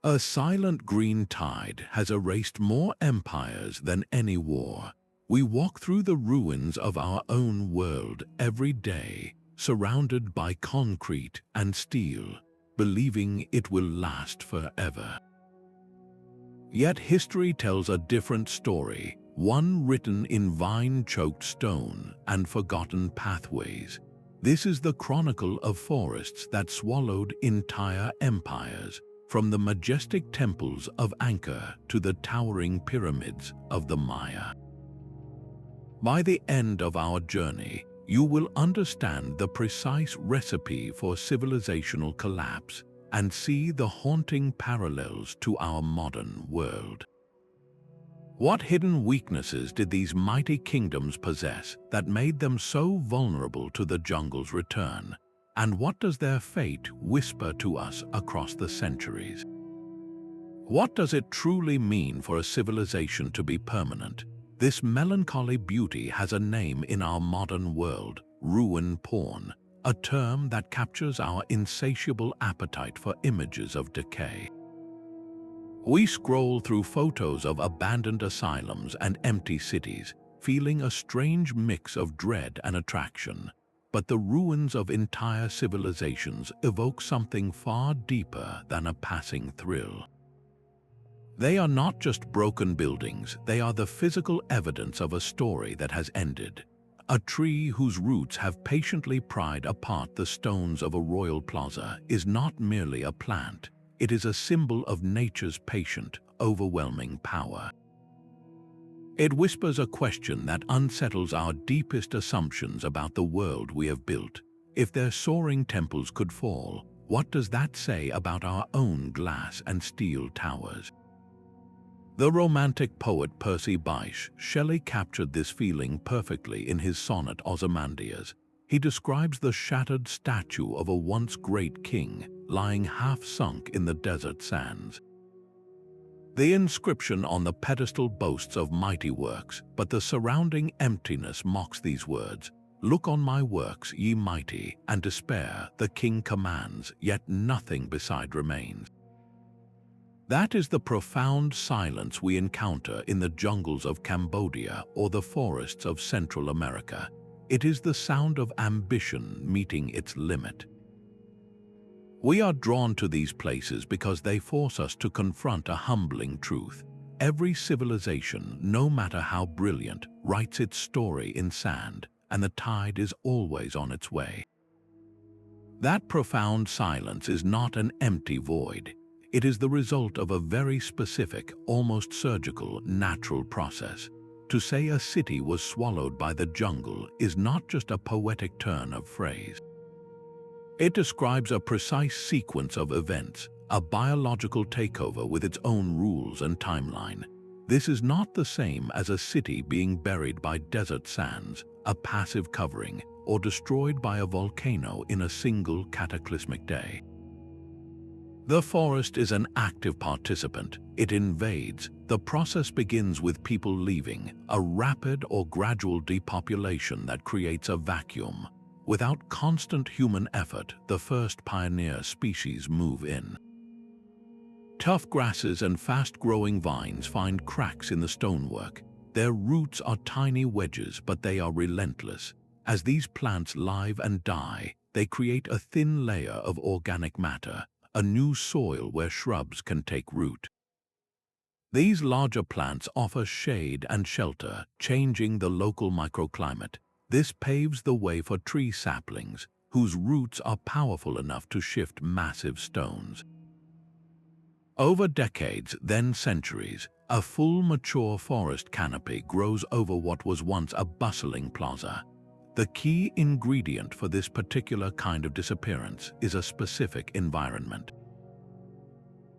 A silent green tide has erased more empires than any war. We walk through the ruins of our own world every day, surrounded by concrete and steel, believing it will last forever. Yet history tells a different story, one written in vine-choked stone and forgotten pathways. This is the chronicle of forests that swallowed entire empires, from the majestic temples of Angkor to the towering pyramids of the Maya. By the end of our journey, you will understand the precise recipe for civilizational collapse and see the haunting parallels to our modern world. What hidden weaknesses did these mighty kingdoms possess that made them so vulnerable to the jungle's return? And what does their fate whisper to us across the centuries? What does it truly mean for a civilization to be permanent? This melancholy beauty has a name in our modern world: ruin porn, a term that captures our insatiable appetite for images of decay. We scroll through photos of abandoned asylums and empty cities, feeling a strange mix of dread and attraction. But the ruins of entire civilizations evoke something far deeper than a passing thrill. They are not just broken buildings, they are the physical evidence of a story that has ended. A tree whose roots have patiently pried apart the stones of a royal plaza is not merely a plant, it is a symbol of nature's patient, overwhelming power. It whispers a question that unsettles our deepest assumptions about the world we have built. If their soaring temples could fall, what does that say about our own glass and steel towers? The Romantic poet Percy Bysshe Shelley captured this feeling perfectly in his sonnet Ozymandias. He describes the shattered statue of a once great king lying half-sunk in the desert sands. The inscription on the pedestal boasts of mighty works, but the surrounding emptiness mocks these words. Look on my works, ye mighty, and despair, the king commands, yet nothing beside remains. That is the profound silence we encounter in the jungles of Cambodia or the forests of Central America. It is the sound of ambition meeting its limit. We are drawn to these places because they force us to confront a humbling truth. Every civilization, no matter how brilliant, writes its story in sand, and the tide is always on its way. That profound silence is not an empty void. It is the result of a very specific, almost surgical, natural process. To say a city was swallowed by the jungle is not just a poetic turn of phrase. It describes a precise sequence of events, a biological takeover with its own rules and timeline. This is not the same as a city being buried by desert sands, a passive covering, or destroyed by a volcano in a single cataclysmic day. The forest is an active participant. It invades. The process begins with people leaving, a rapid or gradual depopulation that creates a vacuum. Without constant human effort, the first pioneer species move in. Tough grasses and fast-growing vines find cracks in the stonework. Their roots are tiny wedges, but they are relentless. As these plants live and die, they create a thin layer of organic matter, a new soil where shrubs can take root. These larger plants offer shade and shelter, changing the local microclimate. This paves the way for tree saplings, whose roots are powerful enough to shift massive stones. Over decades, then centuries, a full mature forest canopy grows over what was once a bustling plaza. The key ingredient for this particular kind of disappearance is a specific environment.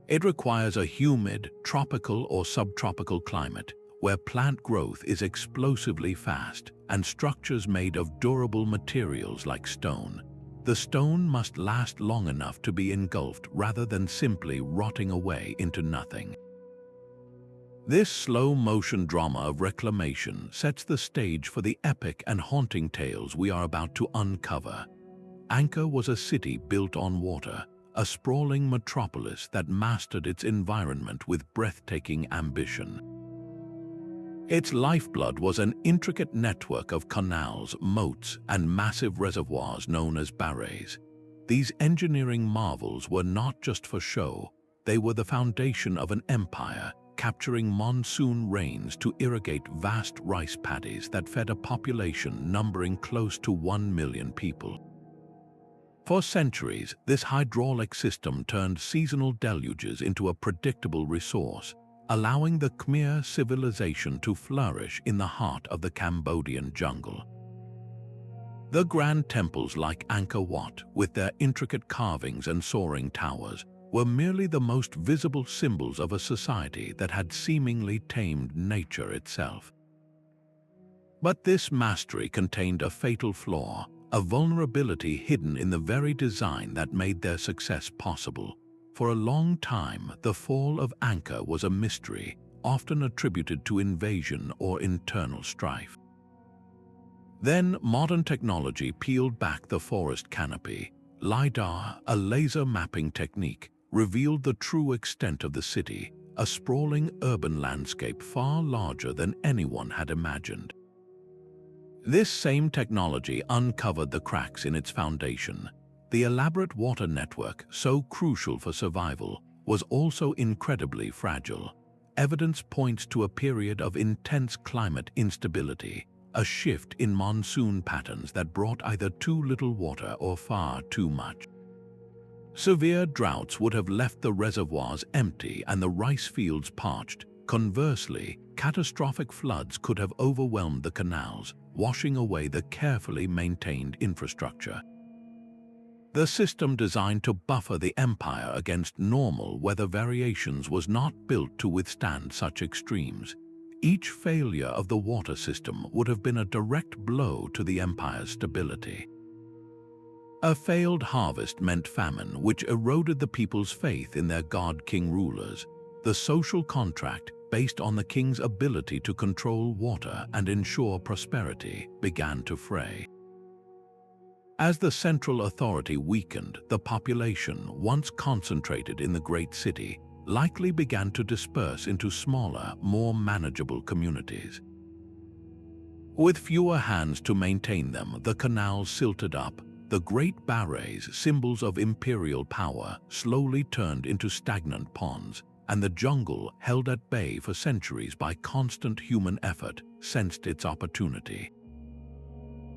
It requires a humid, tropical or subtropical climate where plant growth is explosively fast and structures made of durable materials like stone. The stone must last long enough to be engulfed rather than simply rotting away into nothing. This slow-motion drama of reclamation sets the stage for the epic and haunting tales we are about to uncover. Angkor was a city built on water, a sprawling metropolis that mastered its environment with breathtaking ambition. Its lifeblood was an intricate network of canals, moats, and massive reservoirs known as barrages. These engineering marvels were not just for show, they were the foundation of an empire, capturing monsoon rains to irrigate vast rice paddies that fed a population numbering close to 1 million people. For centuries, this hydraulic system turned seasonal deluges into a predictable resource, allowing the Khmer civilization to flourish in the heart of the Cambodian jungle. The grand temples like Angkor Wat, with their intricate carvings and soaring towers, were merely the most visible symbols of a society that had seemingly tamed nature itself. But this mastery contained a fatal flaw, a vulnerability hidden in the very design that made their success possible. For a long time, the fall of Angkor was a mystery, often attributed to invasion or internal strife. Then modern technology peeled back the forest canopy. LiDAR, a laser mapping technique, revealed the true extent of the city, a sprawling urban landscape far larger than anyone had imagined. This same technology uncovered the cracks in its foundation. The elaborate water network, so crucial for survival, was also incredibly fragile. Evidence points to a period of intense climate instability, a shift in monsoon patterns that brought either too little water or far too much. Severe droughts would have left the reservoirs empty and the rice fields parched. Conversely, catastrophic floods could have overwhelmed the canals, washing away the carefully maintained infrastructure. The system designed to buffer the empire against normal weather variations was not built to withstand such extremes. Each failure of the water system would have been a direct blow to the empire's stability. A failed harvest meant famine, which eroded the people's faith in their god-king rulers. The social contract, based on the king's ability to control water and ensure prosperity, began to fray. As the central authority weakened, the population, once concentrated in the great city, likely began to disperse into smaller, more manageable communities. With fewer hands to maintain them, the canals silted up. The great barrages, symbols of imperial power, slowly turned into stagnant ponds, and the jungle, held at bay for centuries by constant human effort, sensed its opportunity.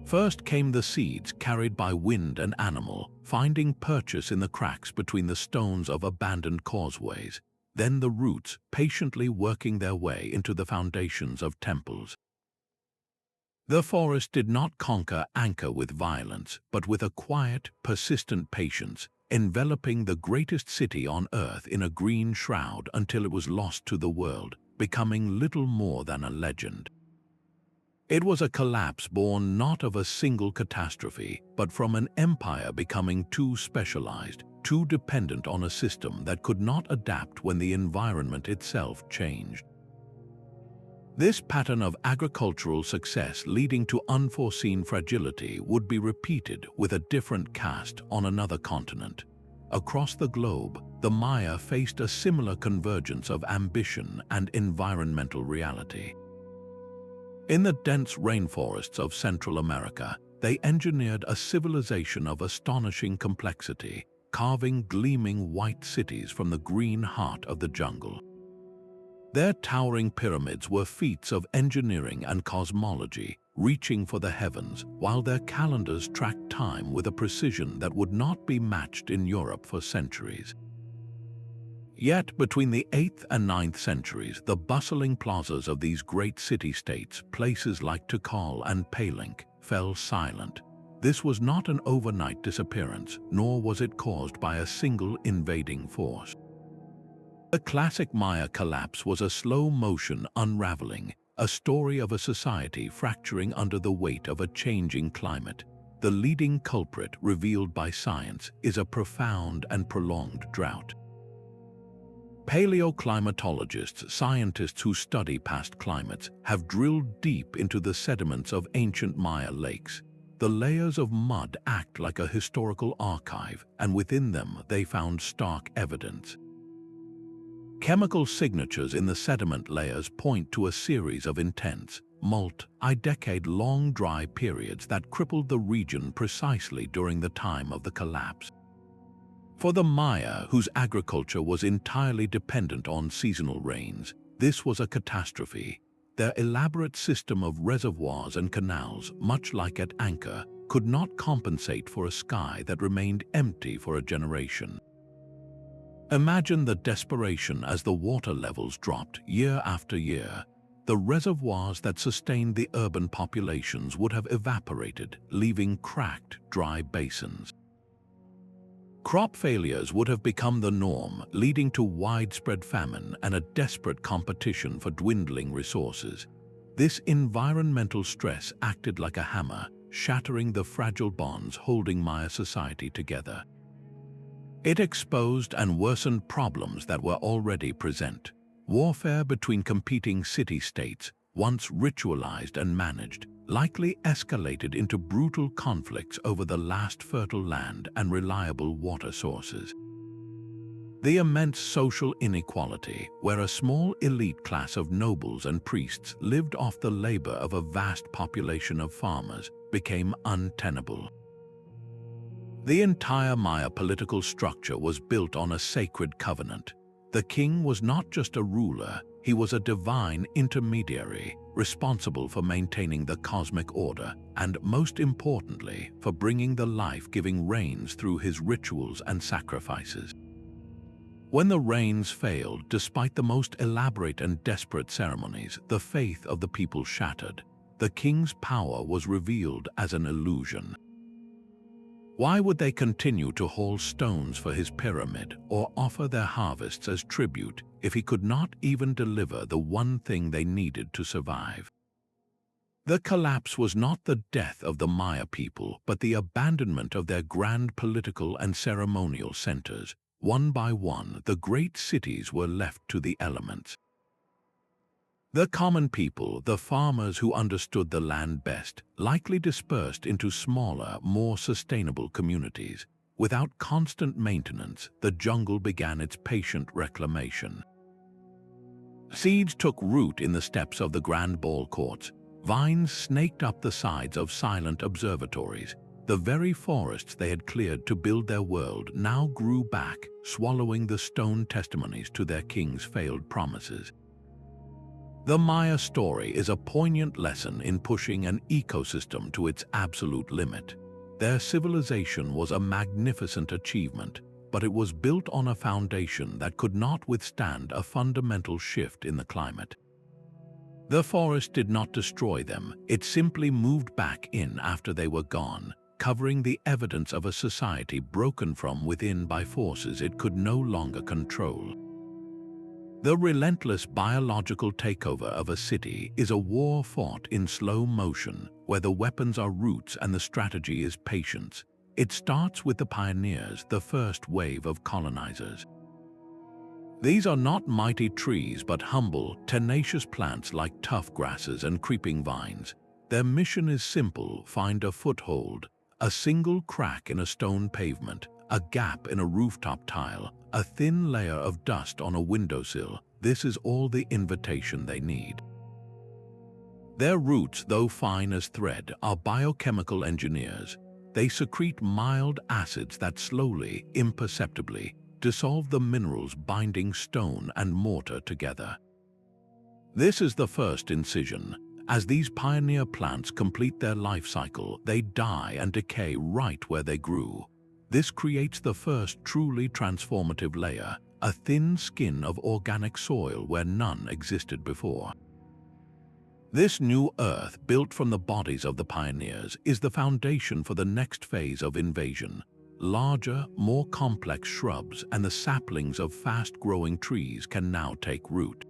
First came the seeds carried by wind and animal, finding purchase in the cracks between the stones of abandoned causeways, then the roots patiently working their way into the foundations of temples. The forest did not conquer Angkor with violence, but with a quiet, persistent patience, enveloping the greatest city on earth in a green shroud until it was lost to the world, becoming little more than a legend. It was a collapse born not of a single catastrophe, but from an empire becoming too specialized, too dependent on a system that could not adapt when the environment itself changed. This pattern of agricultural success leading to unforeseen fragility would be repeated with a different cast on another continent. Across the globe, the Maya faced a similar convergence of ambition and environmental reality. In the dense rainforests of Central America, they engineered a civilization of astonishing complexity, carving gleaming white cities from the green heart of the jungle. Their towering pyramids were feats of engineering and cosmology, reaching for the heavens, while their calendars tracked time with a precision that would not be matched in Europe for centuries. Yet, between the 8th and 9th centuries, the bustling plazas of these great city-states, places like Tikal and Palenque, fell silent. This was not an overnight disappearance, nor was it caused by a single invading force. The classic Maya collapse was a slow-motion unraveling, a story of a society fracturing under the weight of a changing climate. The leading culprit, revealed by science, is a profound and prolonged drought. Paleoclimatologists, scientists who study past climates, have drilled deep into the sediments of ancient Maya lakes. the layers of mud act like a historical archive, and within them they found stark evidence. Chemical signatures in the sediment layers point to a series of intense, multi-decade-long dry periods that crippled the region precisely during the time of the collapse. For the Maya, whose agriculture was entirely dependent on seasonal rains, this was a catastrophe. Their elaborate system of reservoirs and canals, much like at Angkor, could not compensate for a sky that remained empty for a generation. Imagine the desperation as the water levels dropped year after year. The reservoirs that sustained the urban populations would have evaporated, leaving cracked, dry basins. Crop failures would have become the norm, leading to widespread famine and a desperate competition for dwindling resources. This environmental stress acted like a hammer, shattering the fragile bonds holding Maya society together. It exposed and worsened problems that were already present. Warfare between competing city-states, once ritualized and managed, likely escalated into brutal conflicts over the last fertile land and reliable water sources. The immense social inequality, where a small elite class of nobles and priests lived off the labor of a vast population of farmers, became untenable. The entire Maya political structure was built on a sacred covenant. The king was not just a ruler, he was a divine intermediary, responsible for maintaining the cosmic order and, most importantly, for bringing the life-giving rains through his rituals and sacrifices. When the rains failed, despite the most elaborate and desperate ceremonies, the faith of the people shattered. The king's power was revealed as an illusion. Why would they continue to haul stones for his pyramid or offer their harvests as tribute if he could not even deliver the one thing they needed to survive? The collapse was not the death of the Maya people, but the abandonment of their grand political and ceremonial centers. One by one, the great cities were left to the elements. The common people, the farmers who understood the land best, likely dispersed into smaller, more sustainable communities. Without constant maintenance, the jungle began its patient reclamation. Seeds took root in the steps of the grand ball courts. Vines snaked up the sides of silent observatories. The very forests they had cleared to build their world now grew back, swallowing the stone testimonies to their king's failed promises. The Maya story is a poignant lesson in pushing an ecosystem to its absolute limit. Their civilization was a magnificent achievement, but it was built on a foundation that could not withstand a fundamental shift in the climate. The forest did not destroy them, it simply moved back in after they were gone, covering the evidence of a society broken from within by forces it could no longer control. The relentless biological takeover of a city is a war fought in slow motion, where the weapons are roots and the strategy is patience. It starts with the pioneers, the first wave of colonizers. These are not mighty trees but humble, tenacious plants like tough grasses and creeping vines. Their mission is simple: find a foothold, a single crack in a stone pavement, a gap in a rooftop tile, a thin layer of dust on a windowsill. This is all the invitation they need. Their roots, though fine as thread, are biochemical engineers. They secrete mild acids that slowly, imperceptibly, dissolve the minerals binding stone and mortar together. This is the first incision. As these pioneer plants complete their life cycle, they die and decay right where they grew. This creates the first truly transformative layer, a thin skin of organic soil where none existed before. This new earth, built from the bodies of the pioneers, is the foundation for the next phase of invasion. Larger, more complex shrubs and the saplings of fast-growing trees can now take root.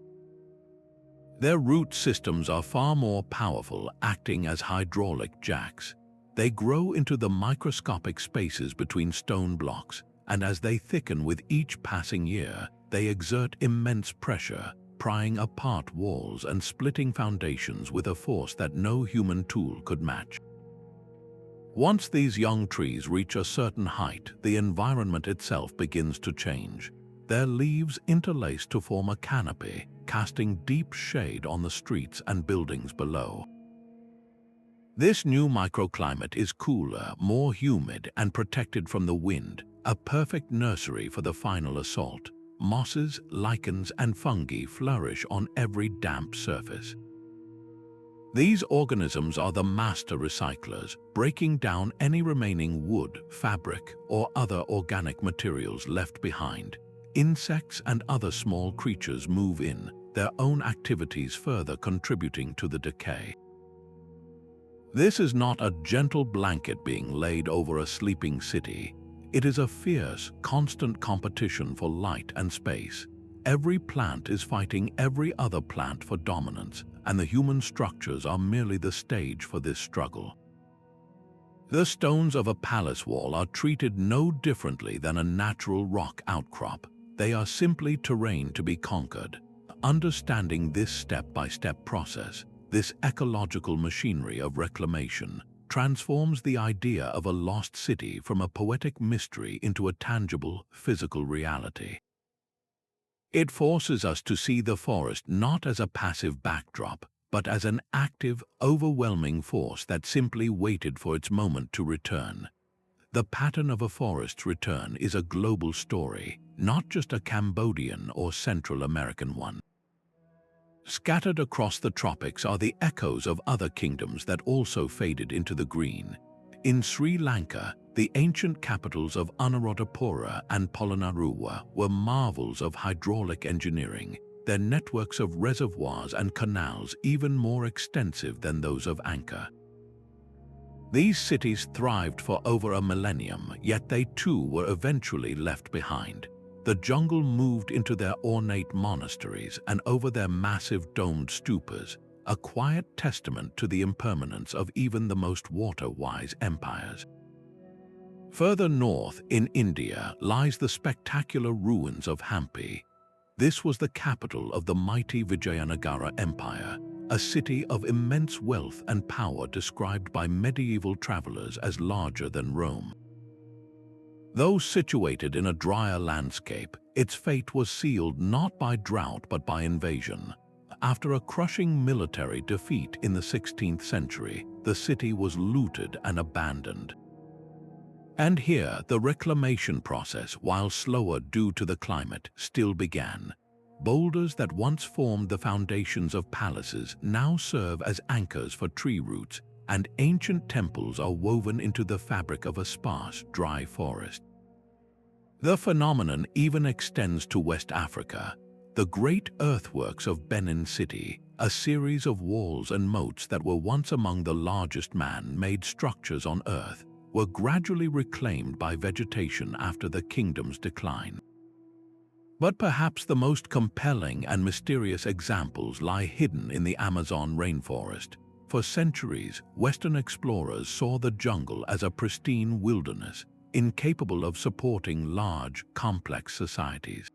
Their root systems are far more powerful, acting as hydraulic jacks. They grow into the microscopic spaces between stone blocks, and as they thicken with each passing year, they exert immense pressure, prying apart walls and splitting foundations with a force that no human tool could match. Once these young trees reach a certain height, the environment itself begins to change. Their leaves interlace to form a canopy, casting deep shade on the streets and buildings below. This new microclimate is cooler, more humid, and protected from the wind, a perfect nursery for the final assault. Mosses, lichens, and fungi flourish on every damp surface. These organisms are the master recyclers, breaking down any remaining wood, fabric, or other organic materials left behind. Insects and other small creatures move in, their own activities further contributing to the decay. This is not a gentle blanket being laid over a sleeping city. It is a fierce, constant competition for light and space. Every plant is fighting every other plant for dominance, and the human structures are merely the stage for this struggle. The stones of a palace wall are treated no differently than a natural rock outcrop. They are simply terrain to be conquered. Understanding this step-by-step process, this ecological machinery of reclamation, transforms the idea of a lost city from a poetic mystery into a tangible, physical reality. It forces us to see the forest not as a passive backdrop, but as an active, overwhelming force that simply waited for its moment to return. The pattern of a forest's return is a global story, not just a Cambodian or Central American one. Scattered across the tropics are the echoes of other kingdoms that also faded into the green. In Sri Lanka, the ancient capitals of Anuradhapura and Polonnaruwa were marvels of hydraulic engineering, their networks of reservoirs and canals even more extensive than those of Angkor. These cities thrived for over a millennium, yet they too were eventually left behind. The jungle moved into their ornate monasteries and over their massive domed stupas, a quiet testament to the impermanence of even the most water-wise empires. Further north in India lies the spectacular ruins of Hampi. This was the capital of the mighty Vijayanagara Empire, a city of immense wealth and power described by medieval travelers as larger than Rome. Though situated in a drier landscape, its fate was sealed not by drought but by invasion. After a crushing military defeat in the 16th century, the city was looted and abandoned. And here, the reclamation process, while slower due to the climate, still began. Boulders that once formed the foundations of palaces now serve as anchors for tree roots, and ancient temples are woven into the fabric of a sparse, dry forest. The phenomenon even extends to West Africa. The great earthworks of Benin City, a series of walls and moats that were once among the largest man-made structures on Earth, were gradually reclaimed by vegetation after the kingdom's decline. But perhaps the most compelling and mysterious examples lie hidden in the Amazon rainforest. For centuries, Western explorers saw the jungle as a pristine wilderness, incapable of supporting large, complex societies.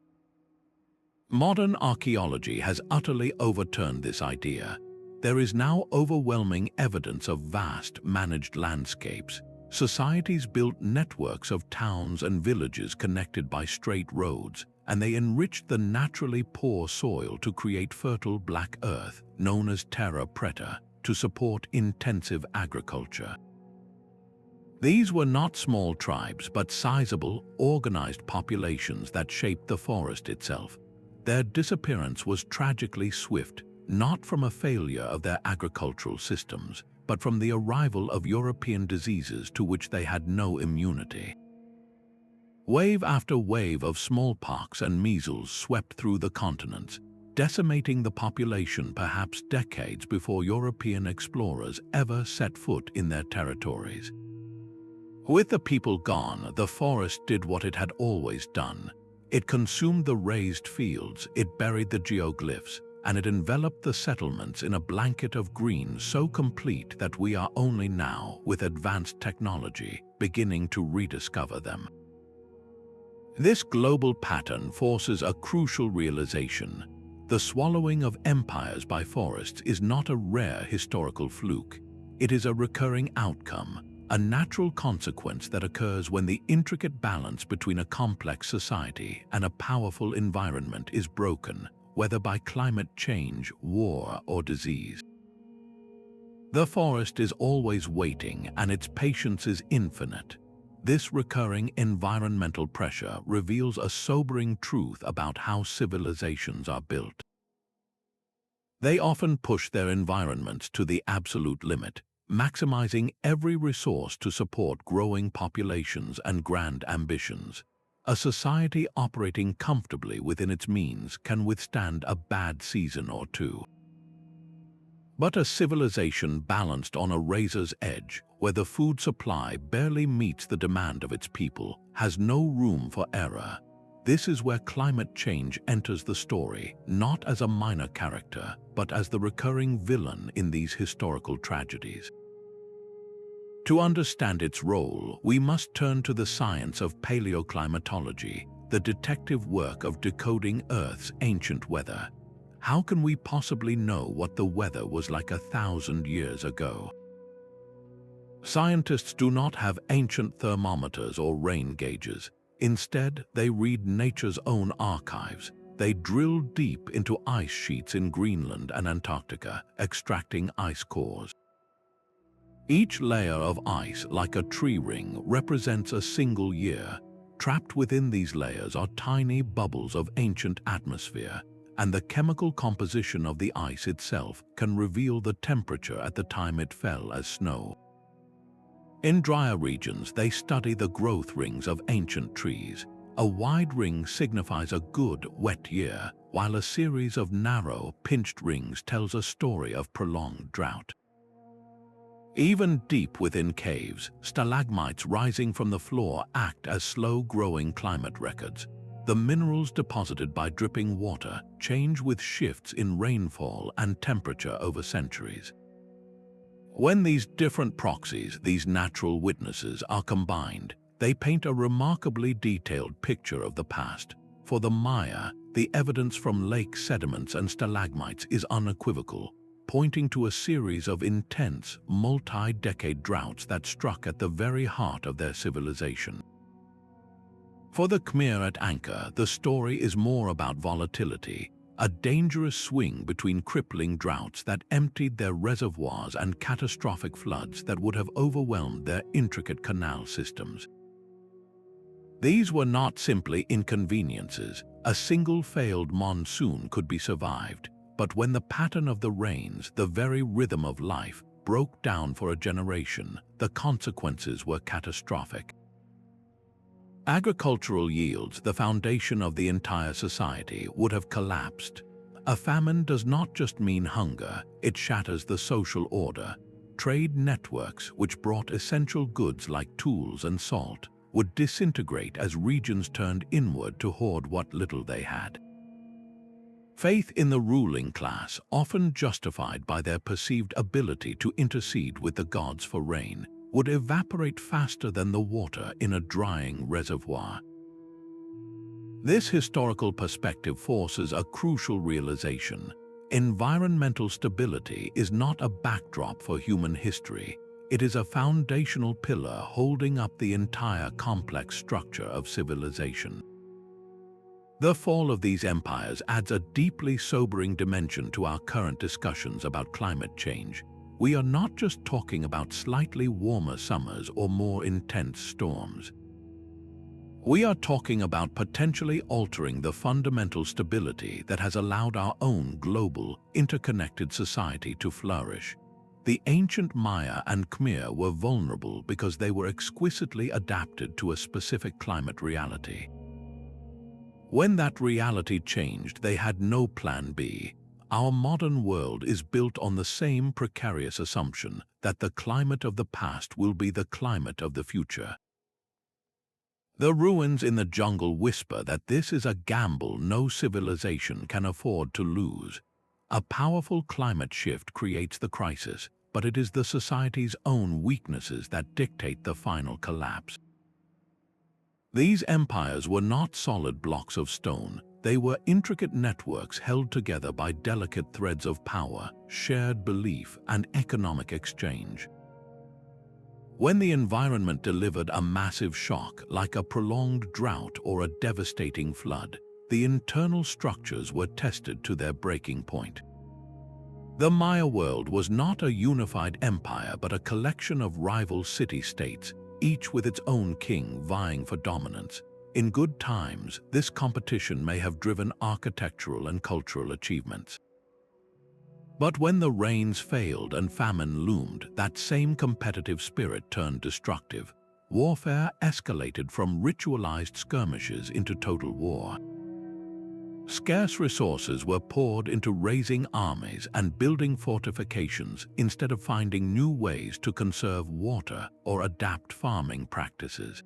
Modern archaeology has utterly overturned this idea. There is now overwhelming evidence of vast, managed landscapes. Societies built networks of towns and villages connected by straight roads, and they enriched the naturally poor soil to create fertile black earth, known as terra preta, to support intensive agriculture. These were not small tribes, but sizable, organized populations that shaped the forest itself. Their disappearance was tragically swift, not from a failure of their agricultural systems, but from the arrival of European diseases to which they had no immunity. Wave after wave of smallpox and measles swept through the continents, decimating the population perhaps decades before European explorers ever set foot in their territories. With the people gone, the forest did what it had always done. It consumed the raised fields, it buried the geoglyphs, and it enveloped the settlements in a blanket of green so complete that we are only now, with advanced technology, beginning to rediscover them. This global pattern forces a crucial realization. The swallowing of empires by forests is not a rare historical fluke. It is a recurring outcome, a natural consequence that occurs when the intricate balance between a complex society and a powerful environment is broken, whether by climate change, war, or disease. The forest is always waiting, and its patience is infinite. This recurring environmental pressure reveals a sobering truth about how civilizations are built. They often push their environments to the absolute limit, maximizing every resource to support growing populations and grand ambitions. A society operating comfortably within its means can withstand a bad season or two. But a civilization balanced on a razor's edge, where the food supply barely meets the demand of its people, has no room for error. This is where climate change enters the story, not as a minor character, but as the recurring villain in these historical tragedies. To understand its role, we must turn to the science of paleoclimatology, the detective work of decoding Earth's ancient weather. How can we possibly know what the weather was like 1,000 years ago? Scientists do not have ancient thermometers or rain gauges. Instead, they read nature's own archives. They drill deep into ice sheets in Greenland and Antarctica, extracting ice cores. Each layer of ice, like a tree ring, represents a single year. Trapped within these layers are tiny bubbles of ancient atmosphere, and the chemical composition of the ice itself can reveal the temperature at the time it fell as snow. In drier regions, they study the growth rings of ancient trees. A wide ring signifies a good, wet year, while a series of narrow, pinched rings tells a story of prolonged drought. Even deep within caves, stalagmites rising from the floor act as slow-growing climate records. The minerals deposited by dripping water change with shifts in rainfall and temperature over centuries. When these different proxies, these natural witnesses, are combined, they paint a remarkably detailed picture of the past. For the Maya, the evidence from lake sediments and stalagmites is unequivocal, pointing to a series of intense, multi-decade droughts that struck at the very heart of their civilization. For the Khmer at Angkor, the story is more about volatility, a dangerous swing between crippling droughts that emptied their reservoirs and catastrophic floods that would have overwhelmed their intricate canal systems. These were not simply inconveniences. A single failed monsoon could be survived, but when the pattern of the rains, the very rhythm of life, broke down for a generation, the consequences were catastrophic. Agricultural yields, the foundation of the entire society, would have collapsed. A famine does not just mean hunger, it shatters the social order. Trade networks, which brought essential goods like tools and salt, would disintegrate as regions turned inward to hoard what little they had. Faith in the ruling class, often justified by their perceived ability to intercede with the gods for rain, would evaporate faster than the water in a drying reservoir. This historical perspective forces a crucial realization. Environmental stability is not a backdrop for human history. It is a foundational pillar holding up the entire complex structure of civilization. The fall of these empires adds a deeply sobering dimension to our current discussions about climate change. We are not just talking about slightly warmer summers or more intense storms. We are talking about potentially altering the fundamental stability that has allowed our own global, interconnected society to flourish. The ancient Maya and Khmer were vulnerable because they were exquisitely adapted to a specific climate reality. When that reality changed, they had no plan B. Our modern world is built on the same precarious assumption that the climate of the past will be the climate of the future. The ruins in the jungle whisper that this is a gamble no civilization can afford to lose. A powerful climate shift creates the crisis, but it is the society's own weaknesses that dictate the final collapse. These empires were not solid blocks of stone. They were intricate networks held together by delicate threads of power, shared belief, and economic exchange. When the environment delivered a massive shock, like a prolonged drought or a devastating flood, the internal structures were tested to their breaking point. The Maya world was not a unified empire but a collection of rival city-states, each with its own king vying for dominance. In good times, this competition may have driven architectural and cultural achievements. But when the rains failed and famine loomed, that same competitive spirit turned destructive. Warfare escalated from ritualized skirmishes into total war. Scarce resources were poured into raising armies and building fortifications instead of finding new ways to conserve water or adapt farming practices.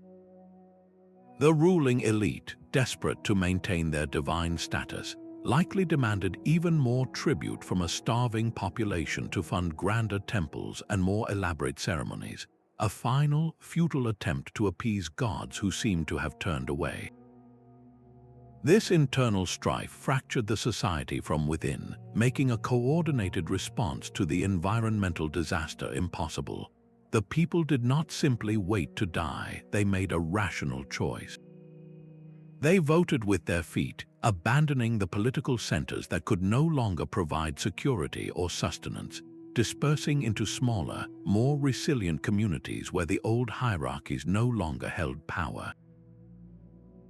The ruling elite, desperate to maintain their divine status, likely demanded even more tribute from a starving population to fund grander temples and more elaborate ceremonies, a final, futile attempt to appease gods who seemed to have turned away. This internal strife fractured the society from within, making a coordinated response to the environmental disaster impossible. The people did not simply wait to die, they made a rational choice. They voted with their feet, abandoning the political centers that could no longer provide security or sustenance, dispersing into smaller, more resilient communities where the old hierarchies no longer held power.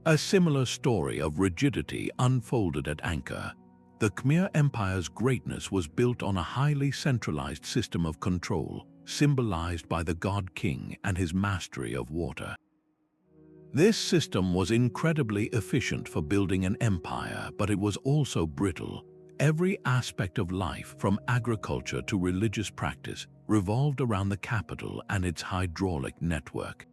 A similar story of rigidity unfolded at Angkor. The Khmer Empire's greatness was built on a highly centralized system of control, symbolized by the god king and his mastery of water. This system was incredibly efficient for building an empire, but it was also brittle. Every aspect of life, from agriculture to religious practice, revolved around the capital and its hydraulic network.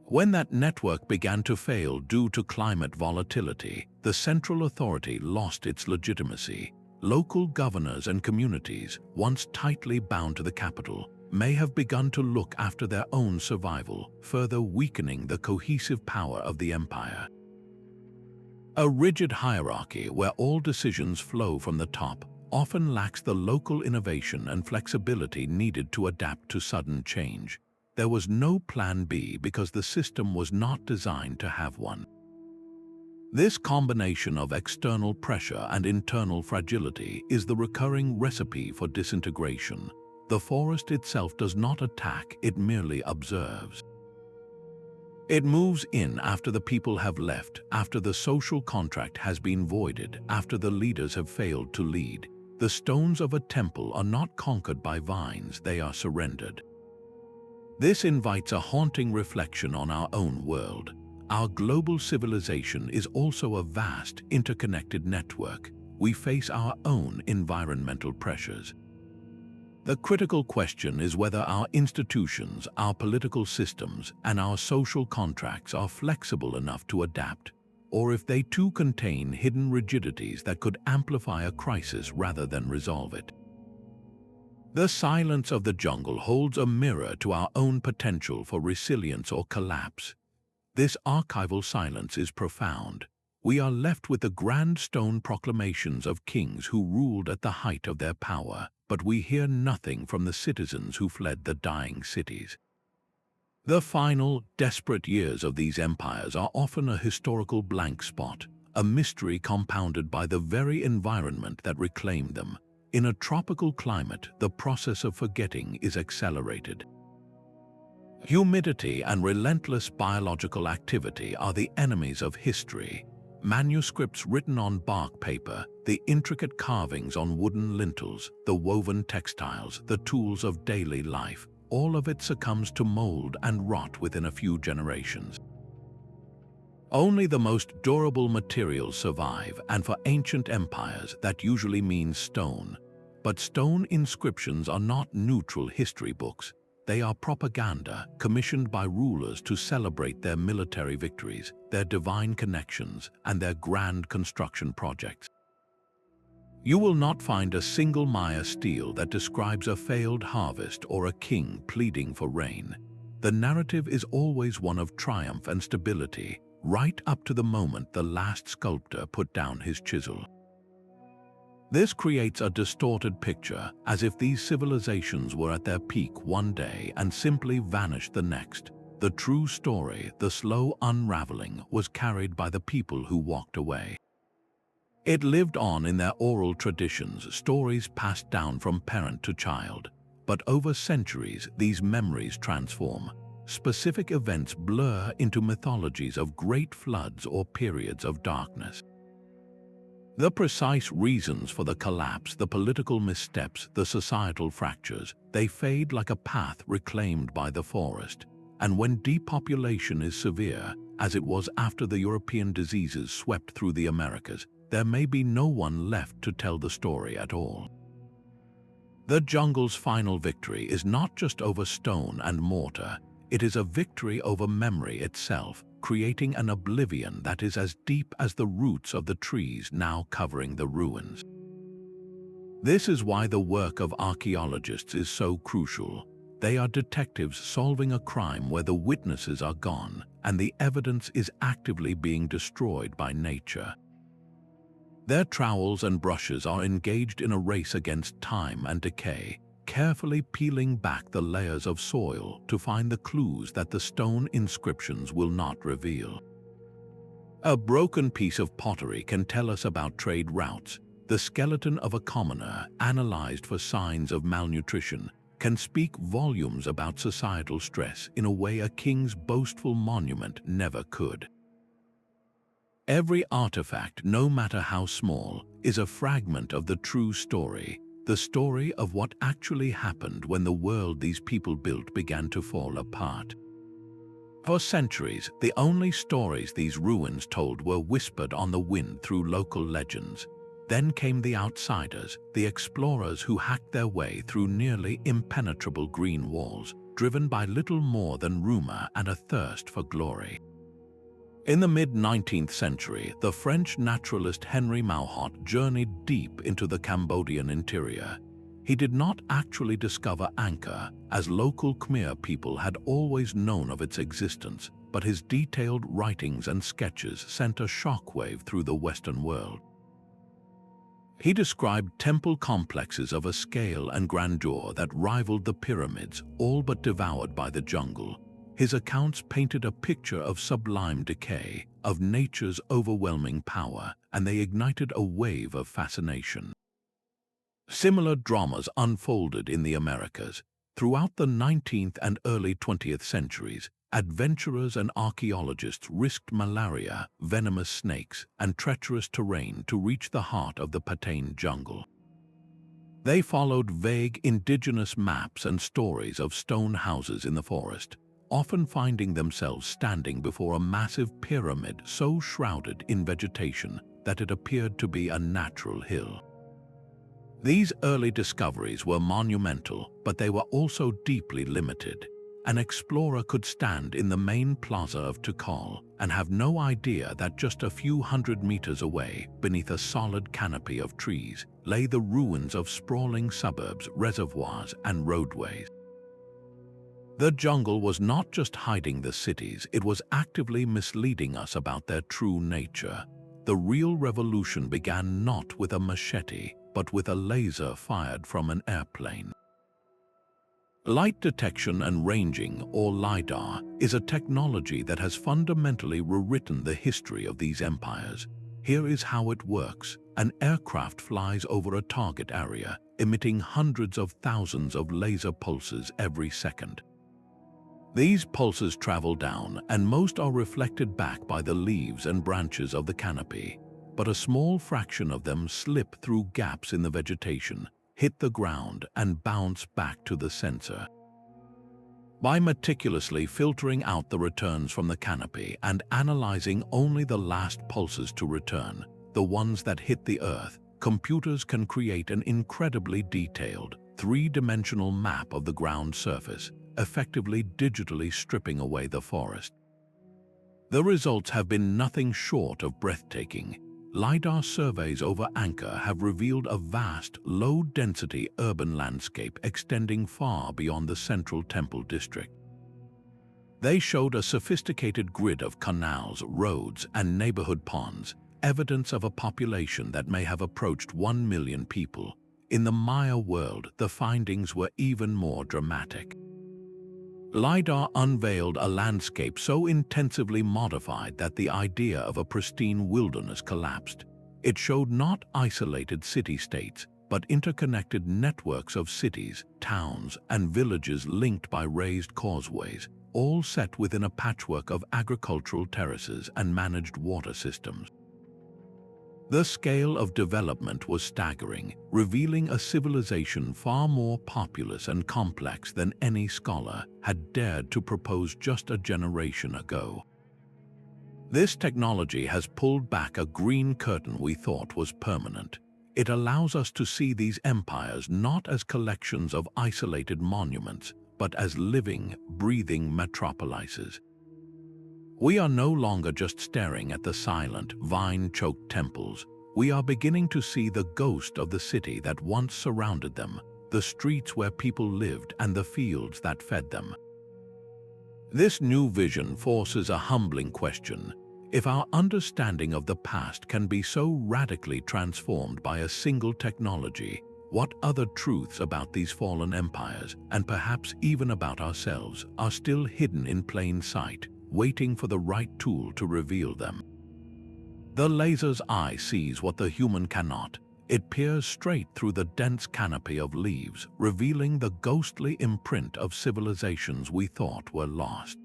When that network began to fail due to climate volatility, the central authority lost its legitimacy. Local governors and communities, once tightly bound to the capital, may have begun to look after their own survival, further weakening the cohesive power of the empire. A rigid hierarchy where all decisions flow from the top often lacks the local innovation and flexibility needed to adapt to sudden change. There was no plan B because the system was not designed to have one. This combination of external pressure and internal fragility is the recurring recipe for disintegration. The forest itself does not attack, it merely observes. It moves in after the people have left, after the social contract has been voided, after the leaders have failed to lead. The stones of a temple are not conquered by vines, they are surrendered. This invites a haunting reflection on our own world. Our global civilization is also a vast, interconnected network. We face our own environmental pressures. The critical question is whether our institutions, our political systems, and our social contracts are flexible enough to adapt, or if they too contain hidden rigidities that could amplify a crisis rather than resolve it. The silence of the jungle holds a mirror to our own potential for resilience or collapse. This archival silence is profound. We are left with the grand stone proclamations of kings who ruled at the height of their power, but we hear nothing from the citizens who fled the dying cities. The final, desperate years of these empires are often a historical blank spot, a mystery compounded by the very environment that reclaimed them. In a tropical climate, the process of forgetting is accelerated. Humidity and relentless biological activity are the enemies of history. Manuscripts written on bark paper, the intricate carvings on wooden lintels, the woven textiles, the tools of daily life, all of it succumbs to mold and rot within a few generations. Only the most durable materials survive, and for ancient empires that usually means stone. But stone inscriptions are not neutral history books. They are propaganda commissioned by rulers to celebrate their military victories, their divine connections, and their grand construction projects. You will not find a single Maya stele that describes a failed harvest or a king pleading for rain. The narrative is always one of triumph and stability, right up to the moment the last sculptor put down his chisel. This creates a distorted picture, as if these civilizations were at their peak one day and simply vanished the next. The true story, the slow unraveling, was carried by the people who walked away. It lived on in their oral traditions, stories passed down from parent to child. But over centuries, these memories transform. Specific events blur into mythologies of great floods or periods of darkness. The precise reasons for the collapse, the political missteps, the societal fractures, they fade like a path reclaimed by the forest. And when depopulation is severe, as it was after the European diseases swept through the Americas, there may be no one left to tell the story at all. The jungle's final victory is not just over stone and mortar, it is a victory over memory itself, creating an oblivion that is as deep as the roots of the trees now covering the ruins. This is why the work of archaeologists is so crucial. They are detectives solving a crime where the witnesses are gone and the evidence is actively being destroyed by nature. Their trowels and brushes are engaged in a race against time and decay, carefully peeling back the layers of soil to find the clues that the stone inscriptions will not reveal. A broken piece of pottery can tell us about trade routes. The skeleton of a commoner, analyzed for signs of malnutrition, can speak volumes about societal stress in a way a king's boastful monument never could. Every artifact, no matter how small, is a fragment of the true story, the story of what actually happened when the world these people built began to fall apart. For centuries, the only stories these ruins told were whispered on the wind through local legends. Then came the outsiders, the explorers who hacked their way through nearly impenetrable green walls, driven by little more than rumor and a thirst for glory. In the mid-19th century, the French naturalist Henri Mauhot journeyed deep into the Cambodian interior. He did not actually discover Angkor, as local Khmer people had always known of its existence, but his detailed writings and sketches sent a shockwave through the Western world. He described temple complexes of a scale and grandeur that rivaled the pyramids, all but devoured by the jungle. His accounts painted a picture of sublime decay, of nature's overwhelming power, and they ignited a wave of fascination. Similar dramas unfolded in the Americas. Throughout the 19th and early 20th centuries, adventurers and archaeologists risked malaria, venomous snakes, and treacherous terrain to reach the heart of the Patane jungle. They followed vague indigenous maps and stories of stone houses in the forest, often finding themselves standing before a massive pyramid so shrouded in vegetation that it appeared to be a natural hill. These early discoveries were monumental, but they were also deeply limited. An explorer could stand in the main plaza of Tikal and have no idea that just a few hundred meters away, beneath a solid canopy of trees, lay the ruins of sprawling suburbs, reservoirs, and roadways. The jungle was not just hiding the cities, it was actively misleading us about their true nature. The real revolution began not with a machete, but with a laser fired from an airplane. Light detection and ranging, or LiDAR, is a technology that has fundamentally rewritten the history of these empires. Here is how it works. An aircraft flies over a target area, emitting hundreds of thousands of laser pulses every second. These pulses travel down, and most are reflected back by the leaves and branches of the canopy, but a small fraction of them slip through gaps in the vegetation, hit the ground, and bounce back to the sensor. By meticulously filtering out the returns from the canopy and analyzing only the last pulses to return, the ones that hit the earth, computers can create an incredibly detailed, three-dimensional map of the ground surface, effectively digitally stripping away the forest. The results have been nothing short of breathtaking. LiDAR surveys over Angkor have revealed a vast, low-density urban landscape extending far beyond the central temple district. They showed a sophisticated grid of canals, roads, and neighborhood ponds, evidence of a population that may have approached 1 million people. In the Maya world, the findings were even more dramatic. LiDAR unveiled a landscape so intensively modified that the idea of a pristine wilderness collapsed. It showed not isolated city-states, but interconnected networks of cities, towns, and villages linked by raised causeways, all set within a patchwork of agricultural terraces and managed water systems. The scale of development was staggering, revealing a civilization far more populous and complex than any scholar had dared to propose just a generation ago. This technology has pulled back a green curtain we thought was permanent. It allows us to see these empires not as collections of isolated monuments, but as living, breathing metropolises. We are no longer just staring at the silent, vine-choked temples. We are beginning to see the ghost of the city that once surrounded them, the streets where people lived and the fields that fed them. This new vision forces a humbling question. If our understanding of the past can be so radically transformed by a single technology, what other truths about these fallen empires, and perhaps even about ourselves, are still hidden in plain sight, waiting for the right tool to reveal them? The laser's eye sees what the human cannot. It peers straight through the dense canopy of leaves, revealing the ghostly imprint of civilizations we thought were lost.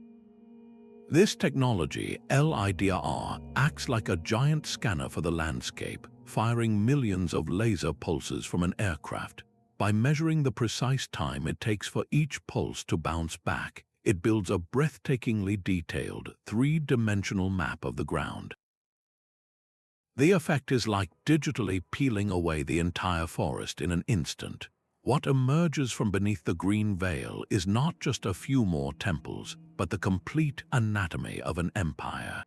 This technology, LiDAR, acts like a giant scanner for the landscape, firing millions of laser pulses from an aircraft. By measuring the precise time it takes for each pulse to bounce back, it builds a breathtakingly detailed, three-dimensional map of the ground. The effect is like digitally peeling away the entire forest in an instant. What emerges from beneath the green veil is not just a few more temples, but the complete anatomy of an empire.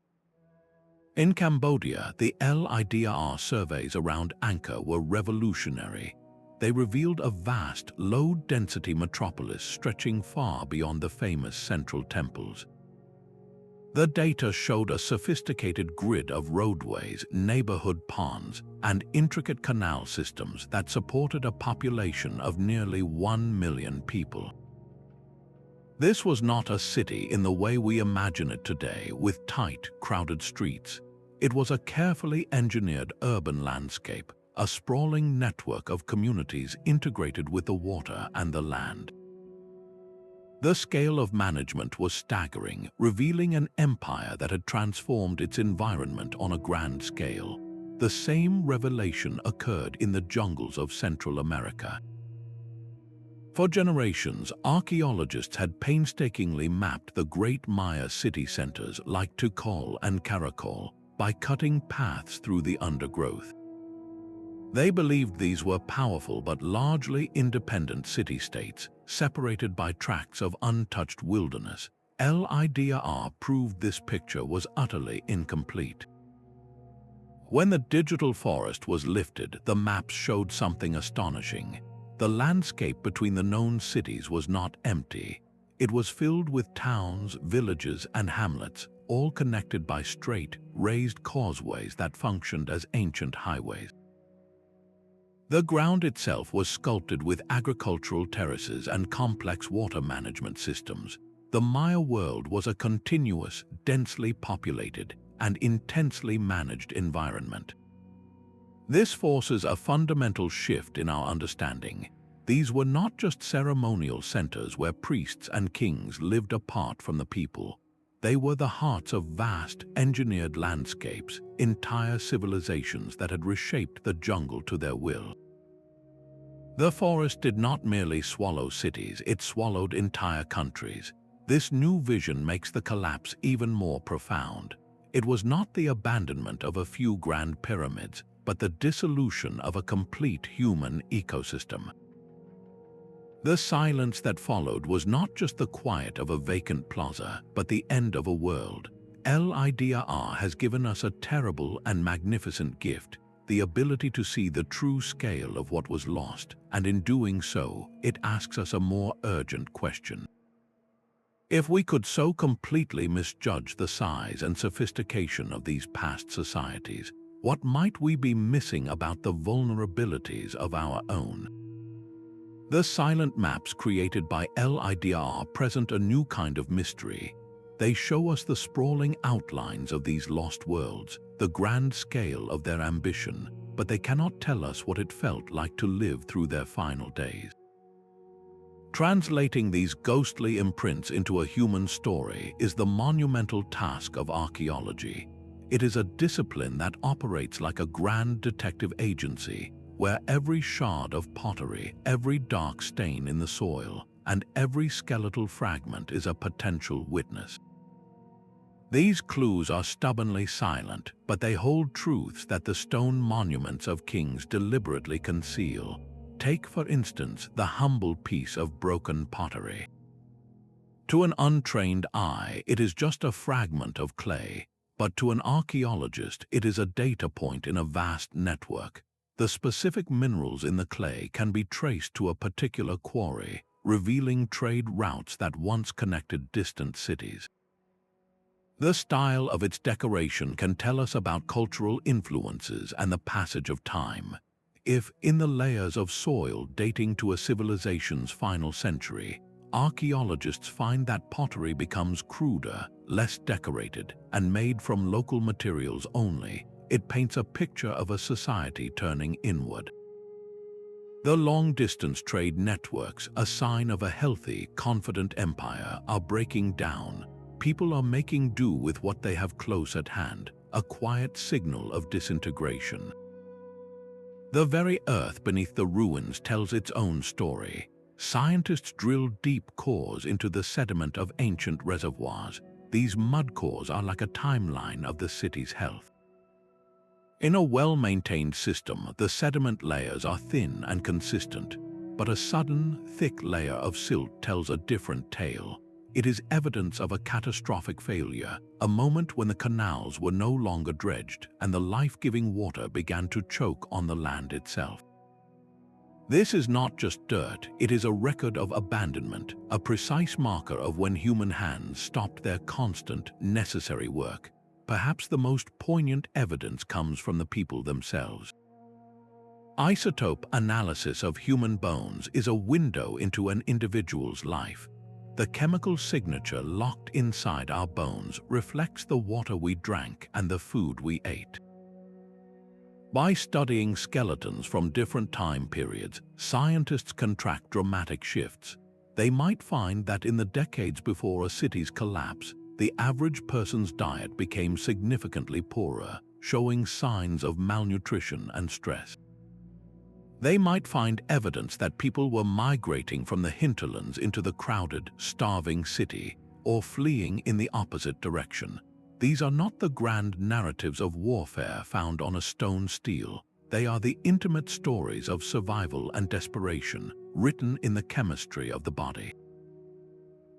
In Cambodia, the LiDAR surveys around Angkor were revolutionary. They revealed a vast, low-density metropolis stretching far beyond the famous central temples. The data showed a sophisticated grid of roadways, neighborhood ponds, and intricate canal systems that supported a population of nearly 1 million people. This was not a city in the way we imagine it today, with tight, crowded streets. It was a carefully engineered urban landscape, a sprawling network of communities integrated with the water and the land. The scale of management was staggering, revealing an empire that had transformed its environment on a grand scale. The same revelation occurred in the jungles of Central America. For generations, archaeologists had painstakingly mapped the great Maya city centers like Tikal and Caracal by cutting paths through the undergrowth. They believed these were powerful but largely independent city-states, separated by tracts of untouched wilderness. LiDAR proved this picture was utterly incomplete. When the digital forest was lifted, the maps showed something astonishing. The landscape between the known cities was not empty. It was filled with towns, villages, and hamlets, all connected by straight, raised causeways that functioned as ancient highways. The ground itself was sculpted with agricultural terraces and complex water management systems. The Maya world was a continuous, densely populated, and intensely managed environment. This forces a fundamental shift in our understanding. These were not just ceremonial centers where priests and kings lived apart from the people. They were the hearts of vast, engineered landscapes, entire civilizations that had reshaped the jungle to their will. The forest did not merely swallow cities, it swallowed entire countries. This new vision makes the collapse even more profound. It was not the abandonment of a few grand pyramids, but the dissolution of a complete human ecosystem. The silence that followed was not just the quiet of a vacant plaza, but the end of a world. LiDAR has given us a terrible and magnificent gift, the ability to see the true scale of what was lost, and in doing so, it asks us a more urgent question. If we could so completely misjudge the size and sophistication of these past societies, What might we be missing about the vulnerabilities of our own? The silent maps created by LiDAR present a new kind of mystery. They show us the sprawling outlines of these lost worlds, the grand scale of their ambition, but they cannot tell us what it felt like to live through their final days. Translating these ghostly imprints into a human story is the monumental task of archaeology. It is a discipline that operates like a grand detective agency, where every shard of pottery, every dark stain in the soil, and every skeletal fragment is a potential witness. These clues are stubbornly silent, but they hold truths that the stone monuments of kings deliberately conceal. Take, for instance, the humble piece of broken pottery. To an untrained eye, it is just a fragment of clay, but to an archaeologist, it is a data point in a vast network. The specific minerals in the clay can be traced to a particular quarry, revealing trade routes that once connected distant cities. The style of its decoration can tell us about cultural influences and the passage of time. If, in the layers of soil dating to a civilization's final century, archaeologists find that pottery becomes cruder, less decorated, and made from local materials only, it paints a picture of a society turning inward. The long-distance trade networks, a sign of a healthy, confident empire, are breaking down. People are making do with what they have close at hand, a quiet signal of disintegration. The very earth beneath the ruins tells its own story. Scientists drill deep cores into the sediment of ancient reservoirs. These mud cores are like a timeline of the city's health. In a well-maintained system, the sediment layers are thin and consistent, but a sudden, thick layer of silt tells a different tale. It is evidence of a catastrophic failure, a moment when the canals were no longer dredged and the life-giving water began to choke on the land itself. This is not just dirt, it is a record of abandonment, a precise marker of when human hands stopped their constant, necessary work. Perhaps the most poignant evidence comes from the people themselves. Isotope analysis of human bones is a window into an individual's life. The chemical signature locked inside our bones reflects the water we drank and the food we ate. By studying skeletons from different time periods, scientists can track dramatic shifts. They might find that in the decades before a city's collapse, the average person's diet became significantly poorer, showing signs of malnutrition and stress. They might find evidence that people were migrating from the hinterlands into the crowded, starving city, or fleeing in the opposite direction. These are not the grand narratives of warfare found on a stone stele. They are the intimate stories of survival and desperation, written in the chemistry of the body.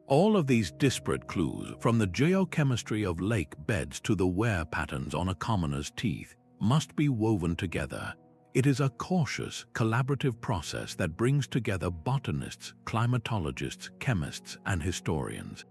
All of these disparate clues, from the geochemistry of lake beds to the wear patterns on a commoner's teeth, must be woven together. It is a cautious, collaborative process that brings together botanists, climatologists, chemists, and historians.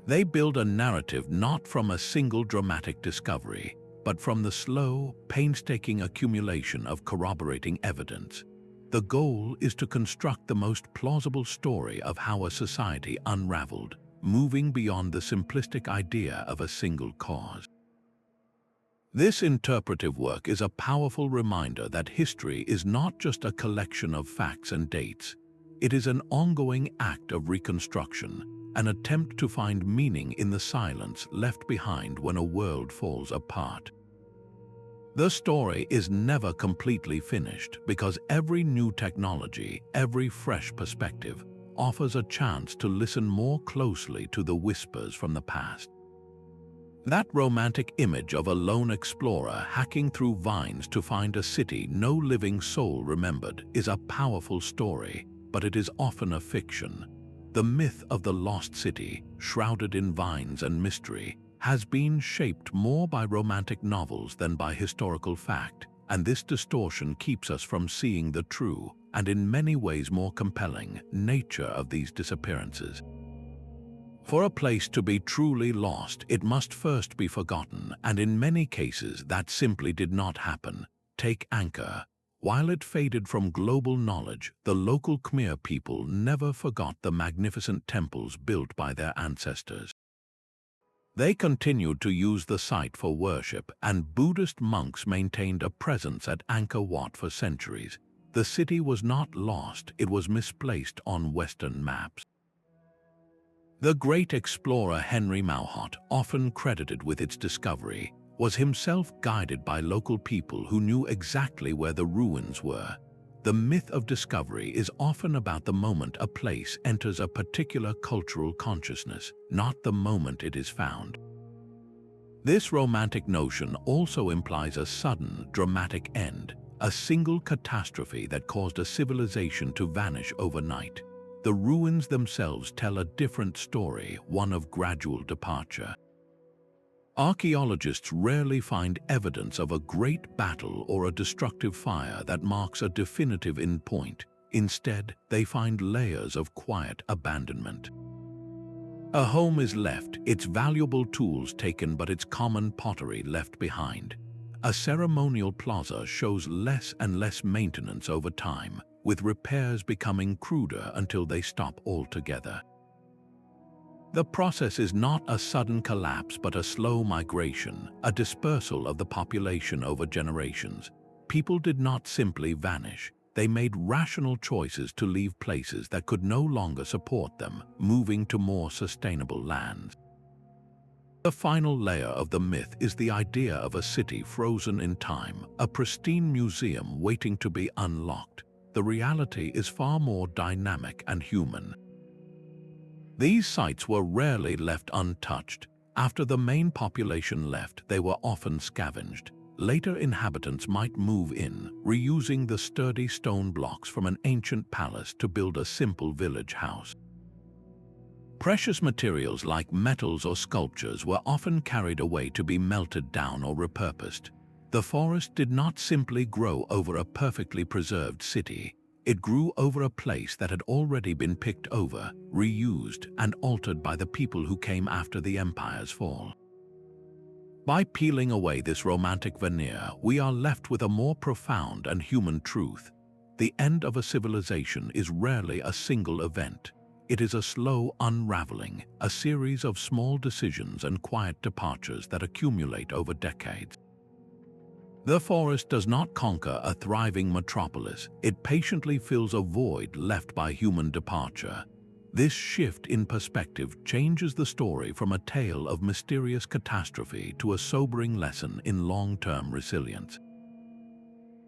They build a narrative not from a single dramatic discovery, but from the slow, painstaking accumulation of corroborating evidence. The goal is to construct the most plausible story of how a society unraveled, moving beyond the simplistic idea of a single cause. This interpretive work is a powerful reminder that history is not just a collection of facts and dates. It is an ongoing act of reconstruction, an attempt to find meaning in the silence left behind when a world falls apart. The story is never completely finished because every new technology, every fresh perspective, offers a chance to listen more closely to the whispers from the past. That romantic image of a lone explorer hacking through vines to find a city no living soul remembered is a powerful story, but it is often a fiction. The myth of the lost city, shrouded in vines and mystery, has been shaped more by romantic novels than by historical fact, and this distortion keeps us from seeing the true, and in many ways more compelling, nature of these disappearances. For a place to be truly lost, it must first be forgotten, and in many cases that simply did not happen. Take Angkor. While it faded from global knowledge, the local Khmer people never forgot the magnificent temples built by their ancestors. They continued to use the site for worship, and Buddhist monks maintained a presence at Angkor Wat for centuries. The city was not lost, it was misplaced on Western maps. The great explorer Henry Mauhot, often credited with its discovery, was himself guided by local people who knew exactly where the ruins were. The myth of discovery is often about the moment a place enters a particular cultural consciousness, not the moment it is found. This romantic notion also implies a sudden, dramatic end, a single catastrophe that caused a civilization to vanish overnight. The ruins themselves tell a different story, one of gradual departure. Archaeologists rarely find evidence of a great battle or a destructive fire that marks a definitive endpoint. Instead, they find layers of quiet abandonment. A home is left, its valuable tools taken, but its common pottery left behind. A ceremonial plaza shows less and less maintenance over time, with repairs becoming cruder until they stop altogether. The process is not a sudden collapse but a slow migration, a dispersal of the population over generations. People did not simply vanish, they made rational choices to leave places that could no longer support them, moving to more sustainable lands. The final layer of the myth is the idea of a city frozen in time, a pristine museum waiting to be unlocked. The reality is far more dynamic and human. These sites were rarely left untouched. After the main population left, they were often scavenged. Later inhabitants might move in, reusing the sturdy stone blocks from an ancient palace to build a simple village house. Precious materials like metals or sculptures were often carried away to be melted down or repurposed. The forest did not simply grow over a perfectly preserved city. It grew over a place that had already been picked over, reused, and altered by the people who came after the empire's fall. By peeling away this romantic veneer, we are left with a more profound and human truth. The end of a civilization is rarely a single event. It is a slow unraveling, a series of small decisions and quiet departures that accumulate over decades. The forest does not conquer a thriving metropolis, it patiently fills a void left by human departure. This shift in perspective changes the story from a tale of mysterious catastrophe to a sobering lesson in long-term resilience.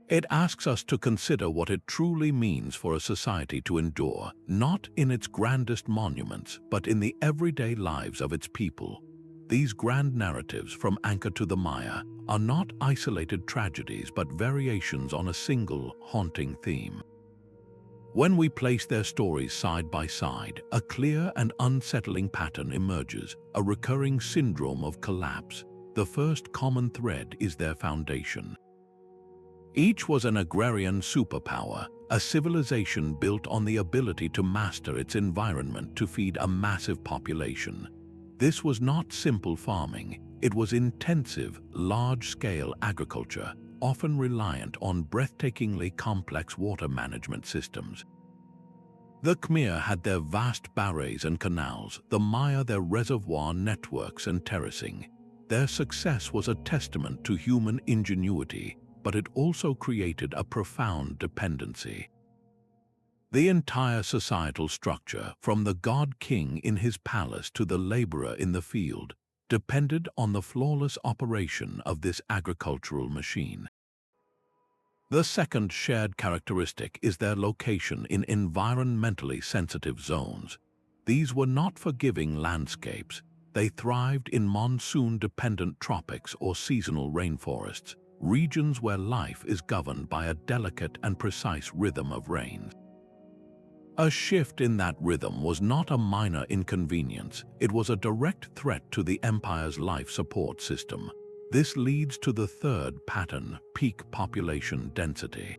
It asks us to consider what it truly means for a society to endure, not in its grandest monuments, but in the everyday lives of its people. These grand narratives, from Angkor to the Maya, are not isolated tragedies but variations on a single, haunting theme. When we place their stories side by side, a clear and unsettling pattern emerges, a recurring syndrome of collapse. The first common thread is their foundation. Each was an agrarian superpower, a civilization built on the ability to master its environment to feed a massive population. This was not simple farming, it was intensive, large-scale agriculture, often reliant on breathtakingly complex water management systems. The Khmer had their vast barrays and canals, the Maya their reservoir networks and terracing. Their success was a testament to human ingenuity, but it also created a profound dependency. The entire societal structure, from the god-king in his palace to the laborer in the field, depended on the flawless operation of this agricultural machine. The second shared characteristic is their location in environmentally sensitive zones. These were not forgiving landscapes. They thrived in monsoon-dependent tropics or seasonal rainforests, regions where life is governed by a delicate and precise rhythm of rains. A shift in that rhythm was not a minor inconvenience, it was a direct threat to the empire's life support system. This leads to the third pattern, peak population density.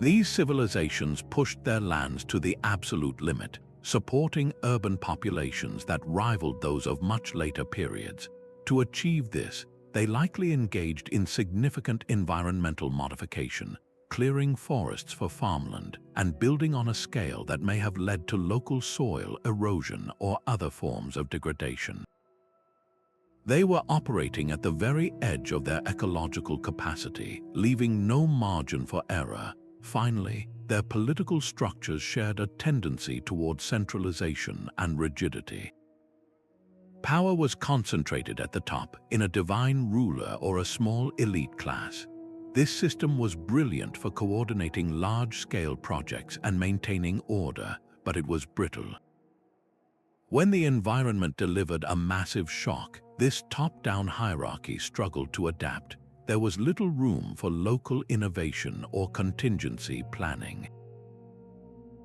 These civilizations pushed their lands to the absolute limit. supporting urban populations that rivaled those of much later periods. To achieve this, they likely engaged in significant environmental modification, clearing forests for farmland and building on a scale that may have led to local soil erosion or other forms of degradation. They were operating at the very edge of their ecological capacity, leaving no margin for error. Finally, their political structures shared a tendency toward centralization and rigidity. Power was concentrated at the top in a divine ruler or a small elite class. This system was brilliant for coordinating large-scale projects and maintaining order, but it was brittle. When the environment delivered a massive shock, this top-down hierarchy struggled to adapt. There was little room for local innovation or contingency planning.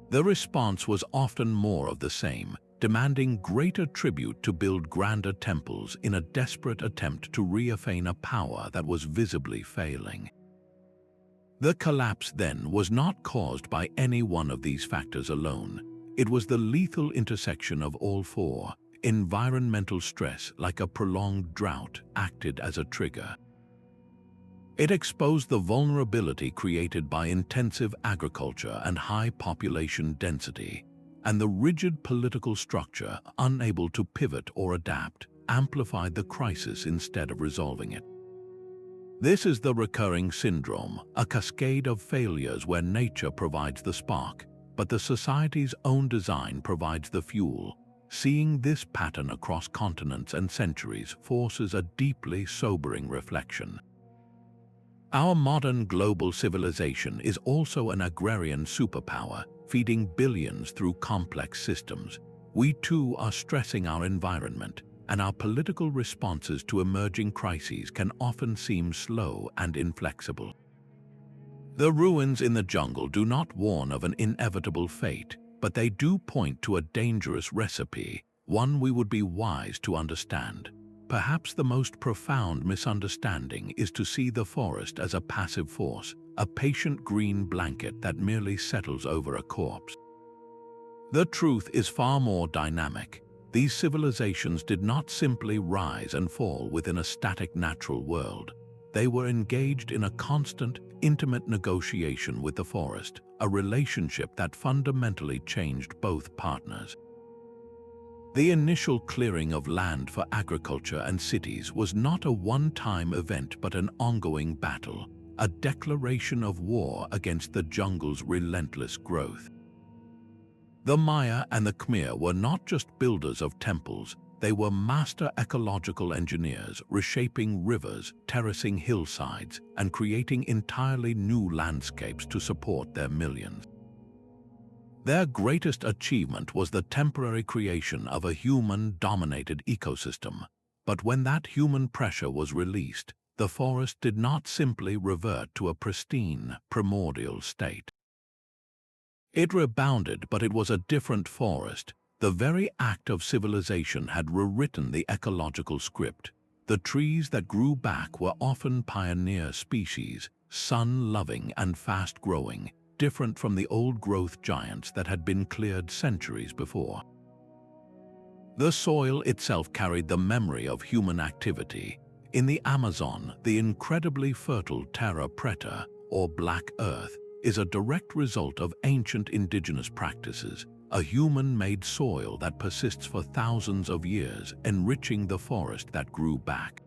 The response was often more of the same, demanding greater tribute to build grander temples in a desperate attempt to reaffirm a power that was visibly failing. The collapse then was not caused by any one of these factors alone. It was the lethal intersection of all four. Environmental stress, like a prolonged drought, acted as a trigger. It exposed the vulnerability created by intensive agriculture and high population density, and the rigid political structure, unable to pivot or adapt, amplified the crisis instead of resolving it. This is the recurring syndrome, a cascade of failures where nature provides the spark, but the society's own design provides the fuel. Seeing this pattern across continents and centuries forces a deeply sobering reflection. Our modern global civilization is also an agrarian superpower, feeding billions through complex systems. We too are stressing our environment, and our political responses to emerging crises can often seem slow and inflexible. The ruins in the jungle do not warn of an inevitable fate, but they do point to a dangerous recipe, one we would be wise to understand. Perhaps the most profound misunderstanding is to see the forest as a passive force, a patient green blanket that merely settles over a corpse. The truth is far more dynamic. These civilizations did not simply rise and fall within a static natural world. They were engaged in a constant, intimate negotiation with the forest, a relationship that fundamentally changed both partners. The initial clearing of land for agriculture and cities was not a one-time event but an ongoing battle, a declaration of war against the jungle's relentless growth. The Maya and the Khmer were not just builders of temples, they were master ecological engineers, reshaping rivers, terracing hillsides, and creating entirely new landscapes to support their millions. Their greatest achievement was the temporary creation of a human-dominated ecosystem. But when that human pressure was released, the forest did not simply revert to a pristine, primordial state. It rebounded, but it was a different forest. The very act of civilization had rewritten the ecological script. The trees that grew back were often pioneer species, sun-loving and fast-growing, different from the old-growth giants that had been cleared centuries before. The soil itself carried the memory of human activity. In the Amazon, the incredibly fertile terra preta, or Black Earth, is a direct result of ancient indigenous practices, a human-made soil that persists for thousands of years, enriching the forest that grew back.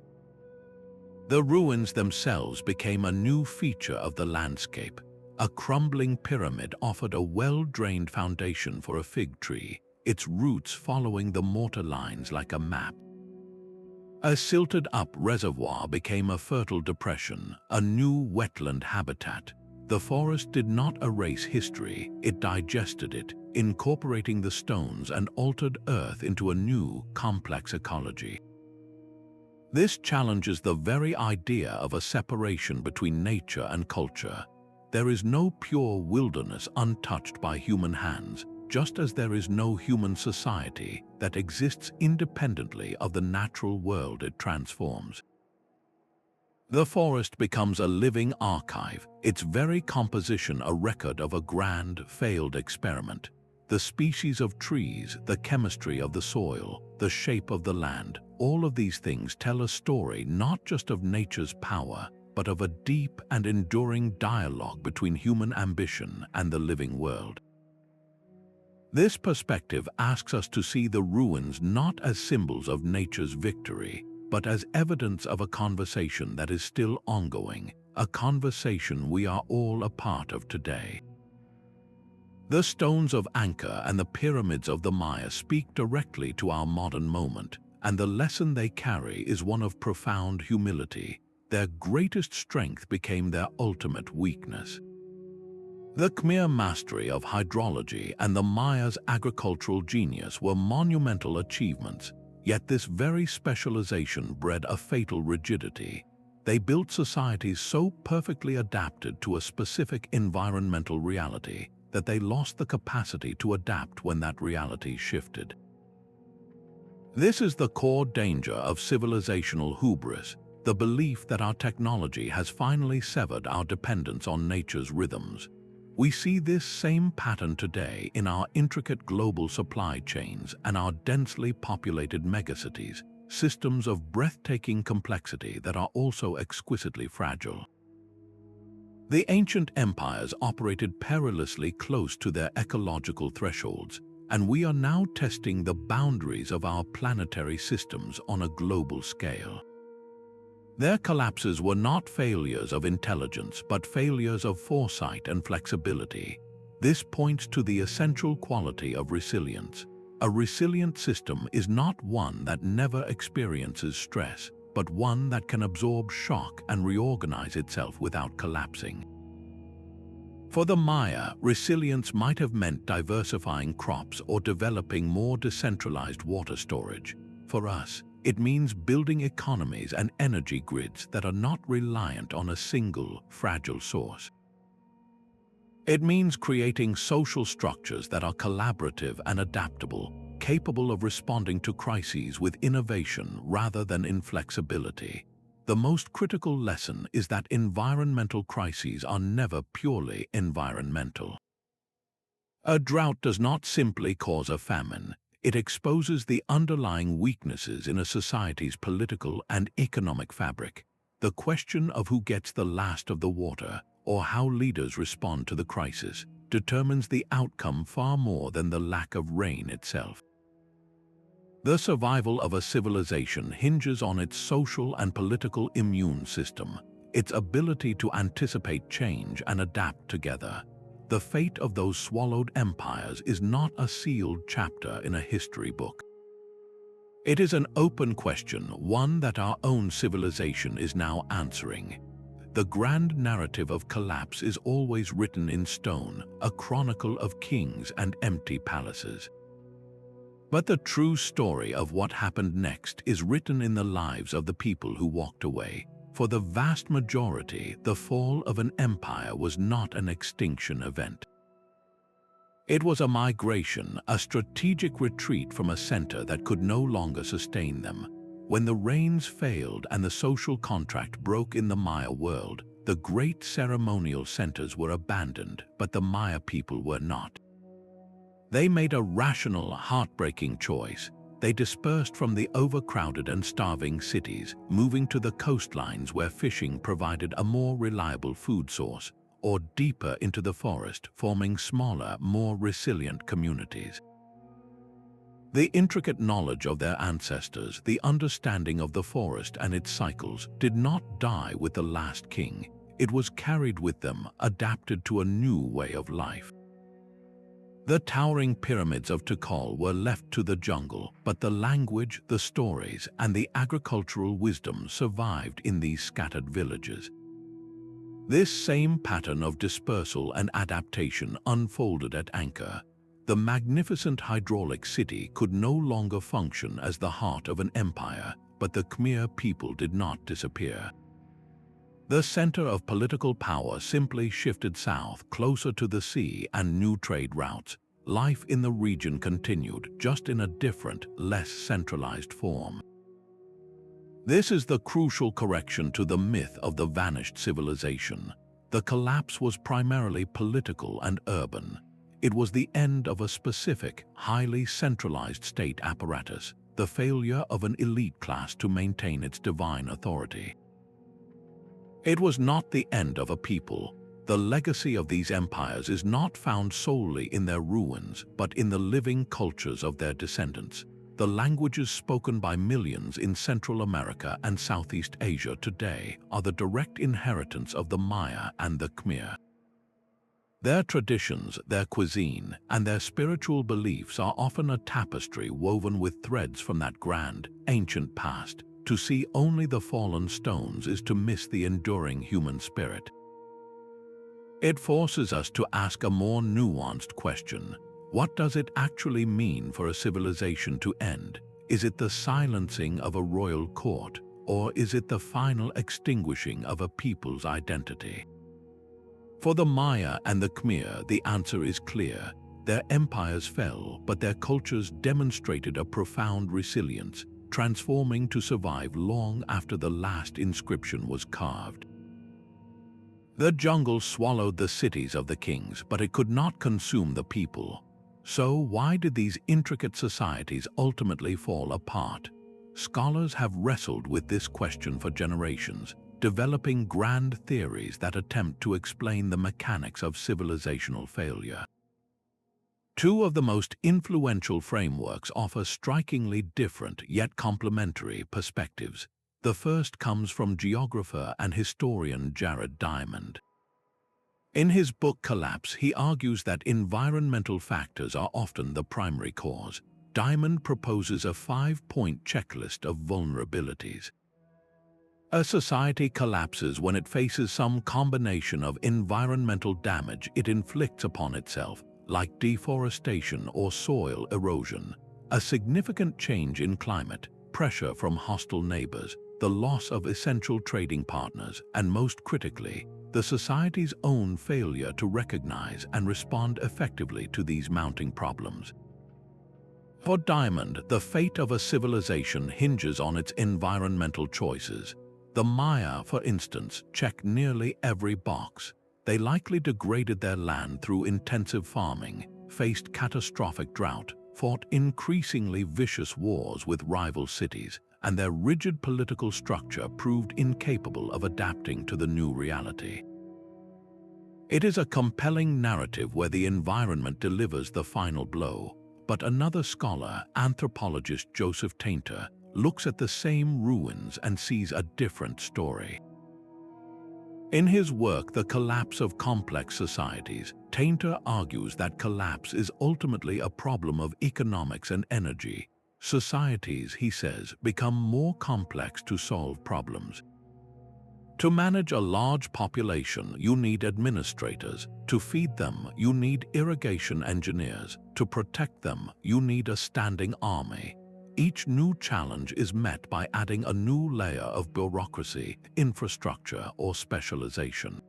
The ruins themselves became a new feature of the landscape. A crumbling pyramid offered a well-drained foundation for a fig tree, its roots following the mortar lines like a map. A silted-up reservoir became a fertile depression, a new wetland habitat. The forest did not erase history, it digested it, incorporating the stones and altered earth into a new, complex ecology. This challenges the very idea of a separation between nature and culture. There is no pure wilderness untouched by human hands, just as there is no human society that exists independently of the natural world it transforms. The forest becomes a living archive, its very composition a record of a grand, failed experiment. The species of trees, the chemistry of the soil, the shape of the land, all of these things tell a story not just of nature's power, but of a deep and enduring dialogue between human ambition and the living world. This perspective asks us to see the ruins not as symbols of nature's victory, but as evidence of a conversation that is still ongoing, a conversation we are all a part of today. The stones of Angkor and the pyramids of the Maya speak directly to our modern moment, and the lesson they carry is one of profound humility. Their greatest strength became their ultimate weakness. The Khmer mastery of hydrology and the Maya's agricultural genius were monumental achievements, yet this very specialization bred a fatal rigidity. They built societies so perfectly adapted to a specific environmental reality that they lost the capacity to adapt when that reality shifted. This is the core danger of civilizational hubris, the belief that our technology has finally severed our dependence on nature's rhythms. We see this same pattern today in our intricate global supply chains and our densely populated megacities, systems of breathtaking complexity that are also exquisitely fragile. The ancient empires operated perilously close to their ecological thresholds, and we are now testing the boundaries of our planetary systems on a global scale. Their collapses were not failures of intelligence, but failures of foresight and flexibility. This points to the essential quality of resilience. A resilient system is not one that never experiences stress, but one that can absorb shock and reorganize itself without collapsing. For the Maya, resilience might have meant diversifying crops or developing more decentralized water storage. For us, it means building economies and energy grids that are not reliant on a single, fragile source. It means creating social structures that are collaborative and adaptable, capable of responding to crises with innovation rather than inflexibility. The most critical lesson is that environmental crises are never purely environmental. A drought does not simply cause a famine. It exposes the underlying weaknesses in a society's political and economic fabric. The question of who gets the last of the water, or how leaders respond to the crisis, determines the outcome far more than the lack of rain itself. The survival of a civilization hinges on its social and political immune system, its ability to anticipate change and adapt together. The fate of those swallowed empires is not a sealed chapter in a history book. It is an open question, one that our own civilization is now answering. The grand narrative of collapse is always written in stone, a chronicle of kings and empty palaces. But the true story of what happened next is written in the lives of the people who walked away. For the vast majority, the fall of an empire was not an extinction event. It was a migration, a strategic retreat from a center that could no longer sustain them. When the rains failed and the social contract broke in the Maya world, the great ceremonial centers were abandoned, but the Maya people were not. They made a rational, heartbreaking choice. They dispersed from the overcrowded and starving cities, moving to the coastlines where fishing provided a more reliable food source, or deeper into the forest, forming smaller, more resilient communities. The intricate knowledge of their ancestors, the understanding of the forest and its cycles, did not die with the last king. It was carried with them, adapted to a new way of life. The towering pyramids of Tikal were left to the jungle, but the language, the stories, and the agricultural wisdom survived in these scattered villages. This same pattern of dispersal and adaptation unfolded at Angkor. The magnificent hydraulic city could no longer function as the heart of an empire, but the Khmer people did not disappear. The center of political power simply shifted south, closer to the sea and new trade routes. Life in the region continued, just in a different, less centralized form. This is the crucial correction to the myth of the vanished civilization. The collapse was primarily political and urban. It was the end of a specific, highly centralized state apparatus, the failure of an elite class to maintain its divine authority. It was not the end of a people. The legacy of these empires is not found solely in their ruins, but in the living cultures of their descendants. The languages spoken by millions in Central America and Southeast Asia today are the direct inheritance of the Maya and the Khmer. Their traditions, their cuisine, and their spiritual beliefs are often a tapestry woven with threads from that grand, ancient past. To see only the fallen stones is to miss the enduring human spirit. It forces us to ask a more nuanced question. What does it actually mean for a civilization to end? Is it the silencing of a royal court, or is it the final extinguishing of a people's identity? For the Maya and the Khmer, the answer is clear. Their empires fell, but their cultures demonstrated a profound resilience, transforming to survive long after the last inscription was carved. The jungle swallowed the cities of the kings, but it could not consume the people. So why did these intricate societies ultimately fall apart? Scholars have wrestled with this question for generations, developing grand theories that attempt to explain the mechanics of civilizational failure. Two of the most influential frameworks offer strikingly different yet complementary perspectives. The first comes from geographer and historian Jared Diamond. In his book Collapse, he argues that environmental factors are often the primary cause. Diamond proposes a 5-point checklist of vulnerabilities. A society collapses when it faces some combination of environmental damage it inflicts upon itself, like deforestation or soil erosion, a significant change in climate, pressure from hostile neighbors, the loss of essential trading partners, and most critically, the society's own failure to recognize and respond effectively to these mounting problems. For Diamond, the fate of a civilization hinges on its environmental choices. The Maya, for instance, check nearly every box. They likely degraded their land through intensive farming, faced catastrophic drought, fought increasingly vicious wars with rival cities, and their rigid political structure proved incapable of adapting to the new reality. It is a compelling narrative where the environment delivers the final blow, but another scholar, anthropologist Joseph Tainter, looks at the same ruins and sees a different story. In his work, The Collapse of Complex Societies, Tainter argues that collapse is ultimately a problem of economics and energy. Societies, he says, become more complex to solve problems. To manage a large population, you need administrators. To feed them, you need irrigation engineers. To protect them, you need a standing army. Each new challenge is met by adding a new layer of bureaucracy, infrastructure, or specialization.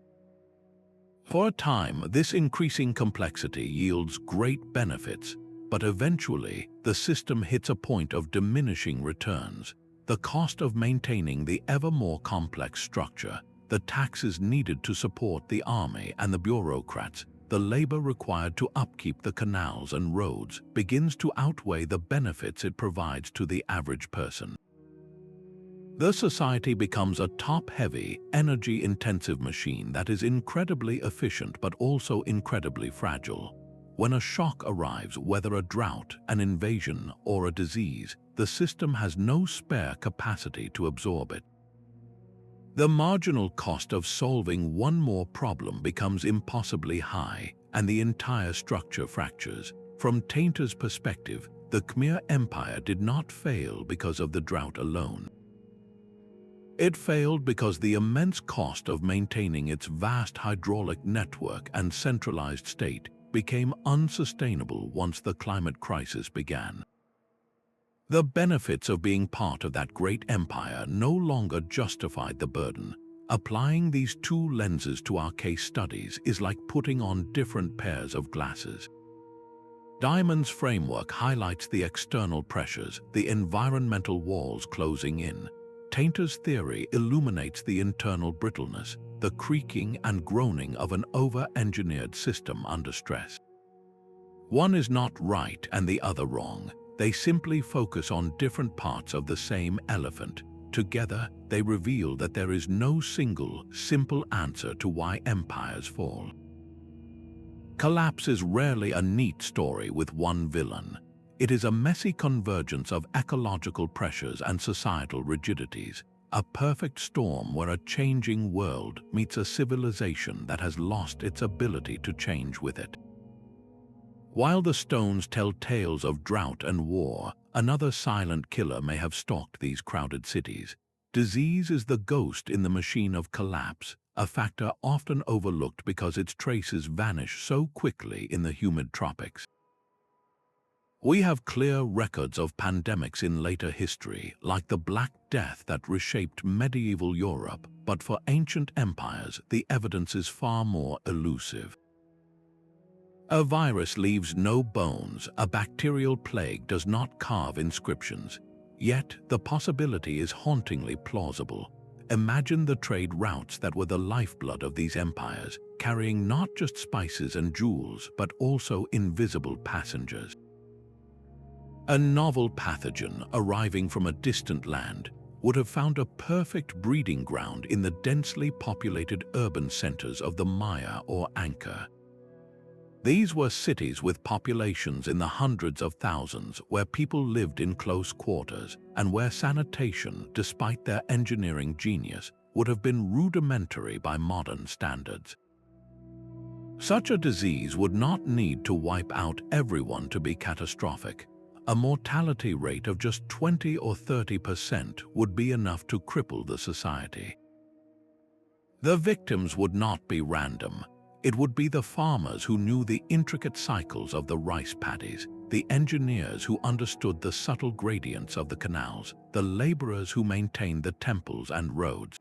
For a time, this increasing complexity yields great benefits, but eventually, the system hits a point of diminishing returns. The cost of maintaining the ever more complex structure, the taxes needed to support the army and the bureaucrats, the labor required to upkeep the canals and roads, begins to outweigh the benefits it provides to the average person. The society becomes a top-heavy, energy-intensive machine that is incredibly efficient but also incredibly fragile. When a shock arrives, whether a drought, an invasion, or a disease, the system has no spare capacity to absorb it. The marginal cost of solving one more problem becomes impossibly high, and the entire structure fractures. From Tainter's perspective, the Khmer Empire did not fail because of the drought alone. It failed because the immense cost of maintaining its vast hydraulic network and centralized state became unsustainable once the climate crisis began. The benefits of being part of that great empire no longer justified the burden. Applying these two lenses to our case studies is like putting on different pairs of glasses. Diamond's framework highlights the external pressures, the environmental walls closing in. Tainter's theory illuminates the internal brittleness, the creaking and groaning of an over-engineered system under stress. One is not right and the other wrong. They simply focus on different parts of the same elephant. Together, they reveal that there is no single, simple answer to why empires fall. Collapse is rarely a neat story with one villain. It is a messy convergence of ecological pressures and societal rigidities, a perfect storm where a changing world meets a civilization that has lost its ability to change with it. While the stones tell tales of drought and war, another silent killer may have stalked these crowded cities. Disease is the ghost in the machine of collapse, a factor often overlooked because its traces vanish so quickly in the humid tropics. We have clear records of pandemics in later history, like the Black Death that reshaped medieval Europe, but for ancient empires, the evidence is far more elusive. A virus leaves no bones, a bacterial plague does not carve inscriptions. Yet, the possibility is hauntingly plausible. Imagine the trade routes that were the lifeblood of these empires, carrying not just spices and jewels, but also invisible passengers. A novel pathogen arriving from a distant land would have found a perfect breeding ground in the densely populated urban centers of the Maya or Angkor. These were cities with populations in the hundreds of thousands where people lived in close quarters and where sanitation, despite their engineering genius, would have been rudimentary by modern standards. Such a disease would not need to wipe out everyone to be catastrophic. A mortality rate of just 20 or 30% would be enough to cripple the society. The victims would not be random. It would be the farmers who knew the intricate cycles of the rice paddies, the engineers who understood the subtle gradients of the canals, the laborers who maintained the temples and roads.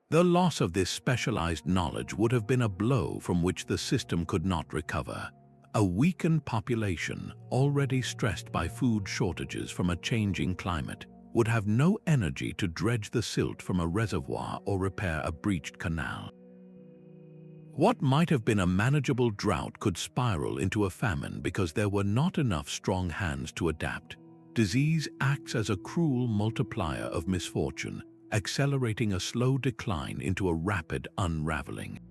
The loss of this specialized knowledge would have been a blow from which the system could not recover. A weakened population, already stressed by food shortages from a changing climate, would have no energy to dredge the silt from a reservoir or repair a breached canal. What might have been a manageable drought could spiral into a famine because there were not enough strong hands to adapt. Disease acts as a cruel multiplier of misfortune, accelerating a slow decline into a rapid unraveling.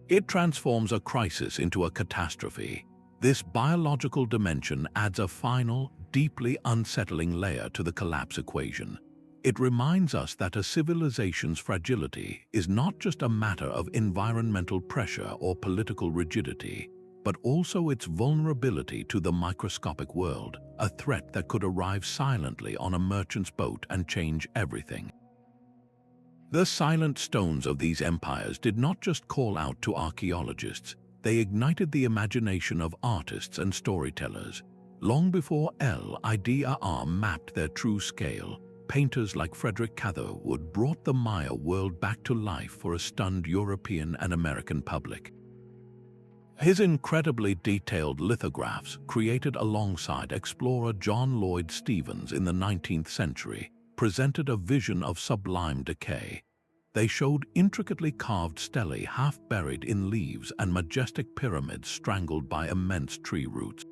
It transforms a crisis into a catastrophe. This biological dimension adds a final, deeply unsettling layer to the collapse equation. It reminds us that a civilization's fragility is not just a matter of environmental pressure or political rigidity, but also its vulnerability to the microscopic world, a threat that could arrive silently on a merchant's boat and change everything. The silent stones of these empires did not just call out to archaeologists, they ignited the imagination of artists and storytellers. Long before LiDAR mapped their true scale, painters like Frederick Catherwood brought the Maya world back to life for a stunned European and American public. His incredibly detailed lithographs, created alongside explorer John Lloyd Stephens in the 19th century, presented a vision of sublime decay. They showed intricately carved stelae half buried in leaves and majestic pyramids strangled by immense tree roots.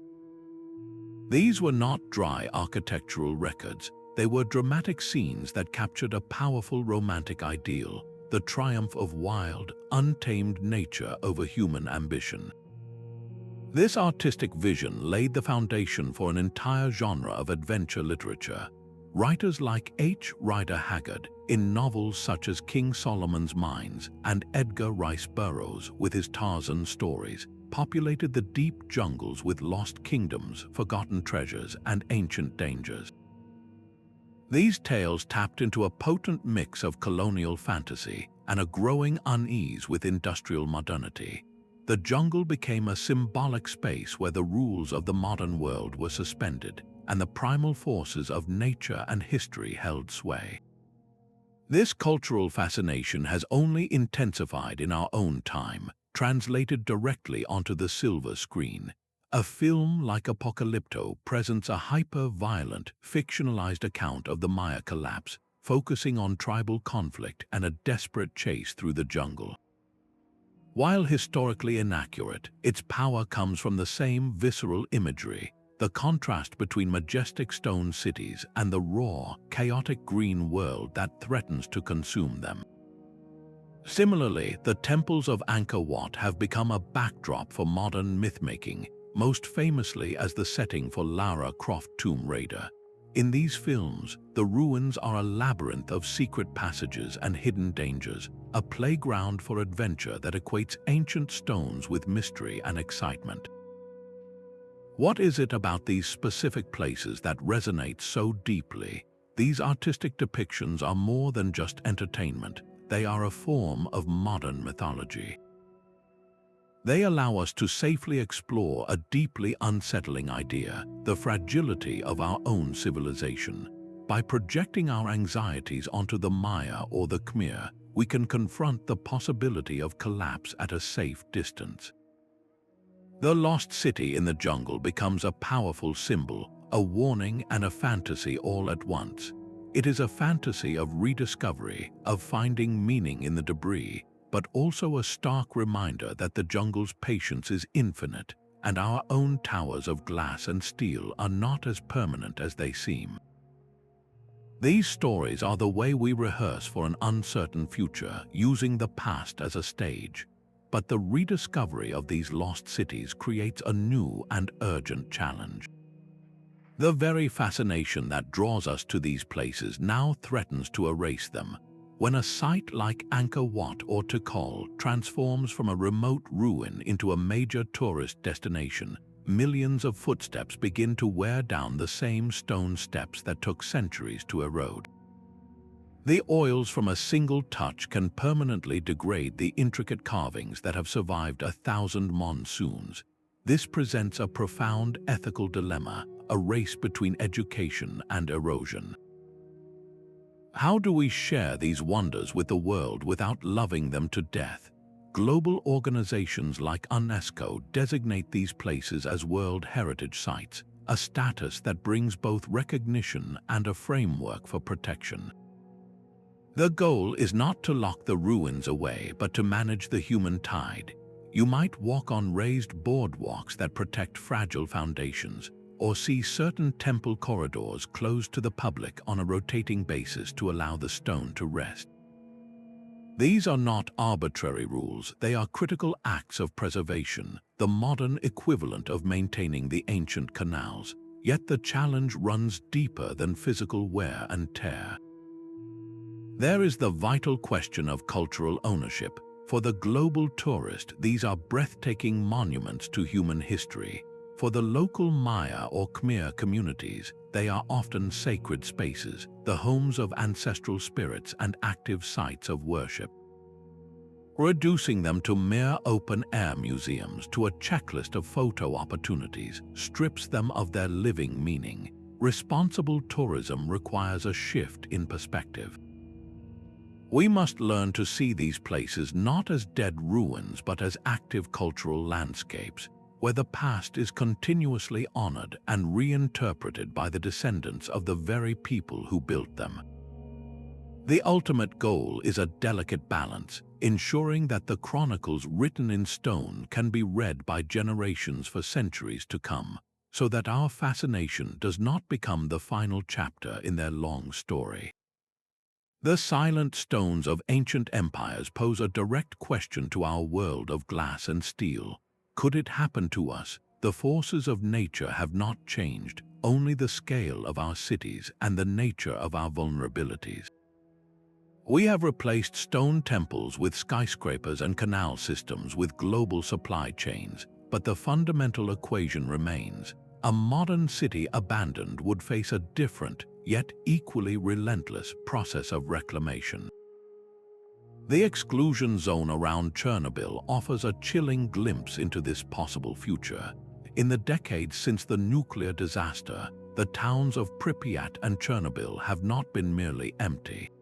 These were not dry architectural records. They were dramatic scenes that captured a powerful romantic ideal, the triumph of wild, untamed nature over human ambition. This artistic vision laid the foundation for an entire genre of adventure literature. Writers like H. Rider Haggard, in novels such as King Solomon's Mines, and Edgar Rice Burroughs, with his Tarzan stories, populated the deep jungles with lost kingdoms, forgotten treasures, and ancient dangers. These tales tapped into a potent mix of colonial fantasy and a growing unease with industrial modernity. The jungle became a symbolic space where the rules of the modern world were suspended and the primal forces of nature and history held sway. This cultural fascination has only intensified in our own time, translated directly onto the silver screen. A film like Apocalypto presents a hyper-violent, fictionalized account of the Maya collapse, focusing on tribal conflict and a desperate chase through the jungle. While historically inaccurate, its power comes from the same visceral imagery, the contrast between majestic stone cities and the raw, chaotic green world that threatens to consume them. Similarly, the temples of Angkor have become a backdrop for modern myth-making, most famously as the setting for Lara Croft Tomb Raider. In these films, the ruins are a labyrinth of secret passages and hidden dangers, a playground for adventure that equates ancient stones with mystery and excitement. What is it about these specific places that resonates so deeply? These artistic depictions are more than just entertainment. They are a form of modern mythology. They allow us to safely explore a deeply unsettling idea, the fragility of our own civilization. By projecting our anxieties onto the Maya or the Khmer, we can confront the possibility of collapse at a safe distance. The lost city in the jungle becomes a powerful symbol, a warning and a fantasy all at once. It is a fantasy of rediscovery, of finding meaning in the debris, but also a stark reminder that the jungle's patience is infinite, and our own towers of glass and steel are not as permanent as they seem. These stories are the way we rehearse for an uncertain future, using the past as a stage. But the rediscovery of these lost cities creates a new and urgent challenge. The very fascination that draws us to these places now threatens to erase them. When a site like Angkor Wat or Takeover transforms from a remote ruin into a major tourist destination, millions of footsteps begin to wear down the same stone steps that took centuries to erode. The oils from a single touch can permanently degrade the intricate carvings that have survived 1,000 monsoons. This presents a profound ethical dilemma, a race between education and erosion. How do we share these wonders with the world without loving them to death? Global organizations like UNESCO designate these places as World Heritage Sites, a status that brings both recognition and a framework for protection. The goal is not to lock the ruins away, but to manage the human tide. You might walk on raised boardwalks that protect fragile foundations, or see certain temple corridors closed to the public on a rotating basis to allow the stone to rest. These are not arbitrary rules, they are critical acts of preservation, the modern equivalent of maintaining the ancient canals. Yet the challenge runs deeper than physical wear and tear. There is the vital question of cultural ownership. For the global tourist, these are breathtaking monuments to human history. For the local Maya or Khmer communities, they are often sacred spaces, the homes of ancestral spirits and active sites of worship. Reducing them to mere open-air museums, to a checklist of photo opportunities, strips them of their living meaning. Responsible tourism requires a shift in perspective. We must learn to see these places not as dead ruins but as active cultural landscapes, where the past is continuously honored and reinterpreted by the descendants of the very people who built them. The ultimate goal is a delicate balance, ensuring that the chronicles written in stone can be read by generations for centuries to come, so that our fascination does not become the final chapter in their long story. The silent stones of ancient empires pose a direct question to our world of glass and steel. Could it happen to us? The forces of nature have not changed, only the scale of our cities and the nature of our vulnerabilities. We have replaced stone temples with skyscrapers and canal systems with global supply chains, but the fundamental equation remains. A modern city abandoned would face a different, yet equally relentless process of reclamation. The exclusion zone around Chernobyl offers a chilling glimpse into this possible future. In the decades since the nuclear disaster, the towns of Pripyat and Chernobyl have not been merely empty.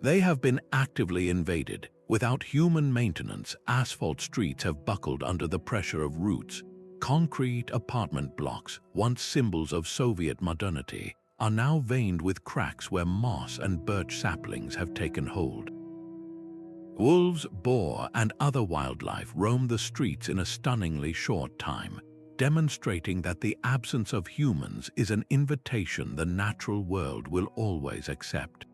They have been actively invaded. Without human maintenance, asphalt streets have buckled under the pressure of roots. Concrete apartment blocks, once symbols of Soviet modernity, are now veined with cracks where moss and birch saplings have taken hold. Wolves, boar, and other wildlife roam the streets in a stunningly short time, demonstrating that the absence of humans is an invitation the natural world will always accept.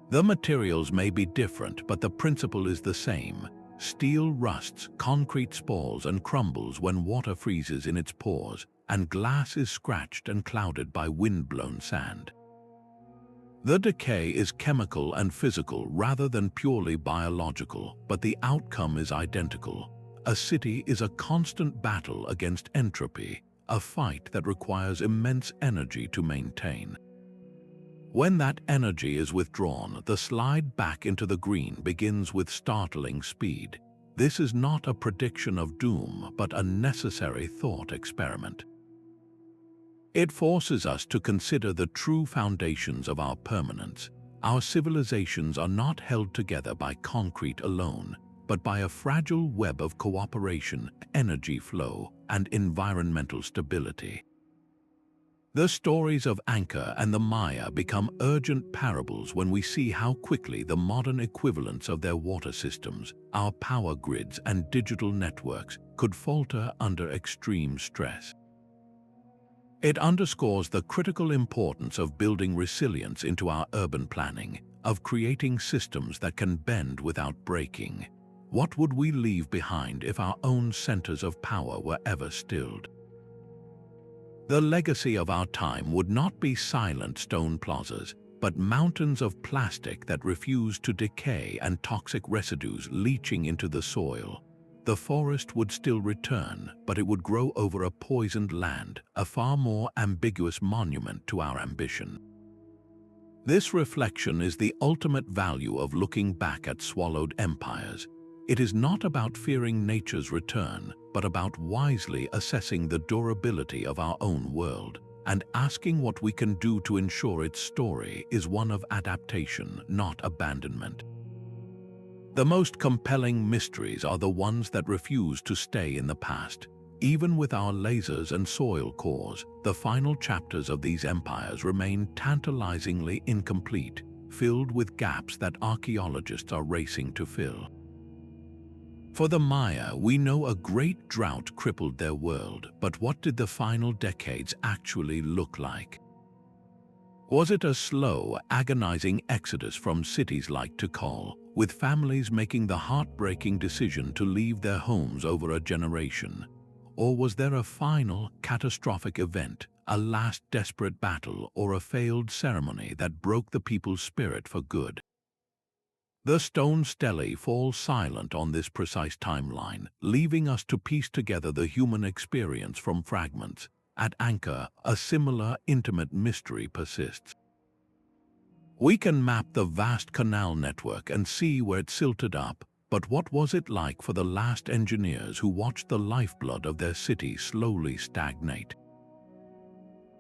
The materials may be different, but the principle is the same. Steel rusts, concrete spalls and crumbles when water freezes in its pores, and glass is scratched and clouded by wind-blown sand. The decay is chemical and physical rather than purely biological, but the outcome is identical. A city is a constant battle against entropy, a fight that requires immense energy to maintain. When that energy is withdrawn, the slide back into the green begins with startling speed. This is not a prediction of doom, but a necessary thought experiment. It forces us to consider the true foundations of our permanence. Our civilizations are not held together by concrete alone, but by a fragile web of cooperation, energy flow, and environmental stability. The stories of Angkor and the Maya become urgent parables when we see how quickly the modern equivalents of their water systems, our power grids and digital networks could falter under extreme stress. It underscores the critical importance of building resilience into our urban planning, of creating systems that can bend without breaking. What would we leave behind if our own centers of power were ever stilled? The legacy of our time would not be silent stone plazas, but mountains of plastic that refuse to decay and toxic residues leaching into the soil. The forest would still return, but it would grow over a poisoned land, a far more ambiguous monument to our ambition. This reflection is the ultimate value of looking back at swallowed empires. It is not about fearing nature's return, but about wisely assessing the durability of our own world, and asking what we can do to ensure its story is one of adaptation, not abandonment. The most compelling mysteries are the ones that refuse to stay in the past. Even with our lasers and soil cores, the final chapters of these empires remain tantalizingly incomplete, filled with gaps that archaeologists are racing to fill. For the Maya, we know a great drought crippled their world, but what did the final decades actually look like? Was it a slow, agonizing exodus from cities like Tikal, with families making the heartbreaking decision to leave their homes over a generation? Or was there a final, catastrophic event, a last desperate battle, or a failed ceremony that broke the people's spirit for good? The stone stelae fall silent on this precise timeline, leaving us to piece together the human experience from fragments. At Angkor, a similar intimate mystery persists. We can map the vast canal network and see where it silted up, but what was it like for the last engineers who watched the lifeblood of their city slowly stagnate?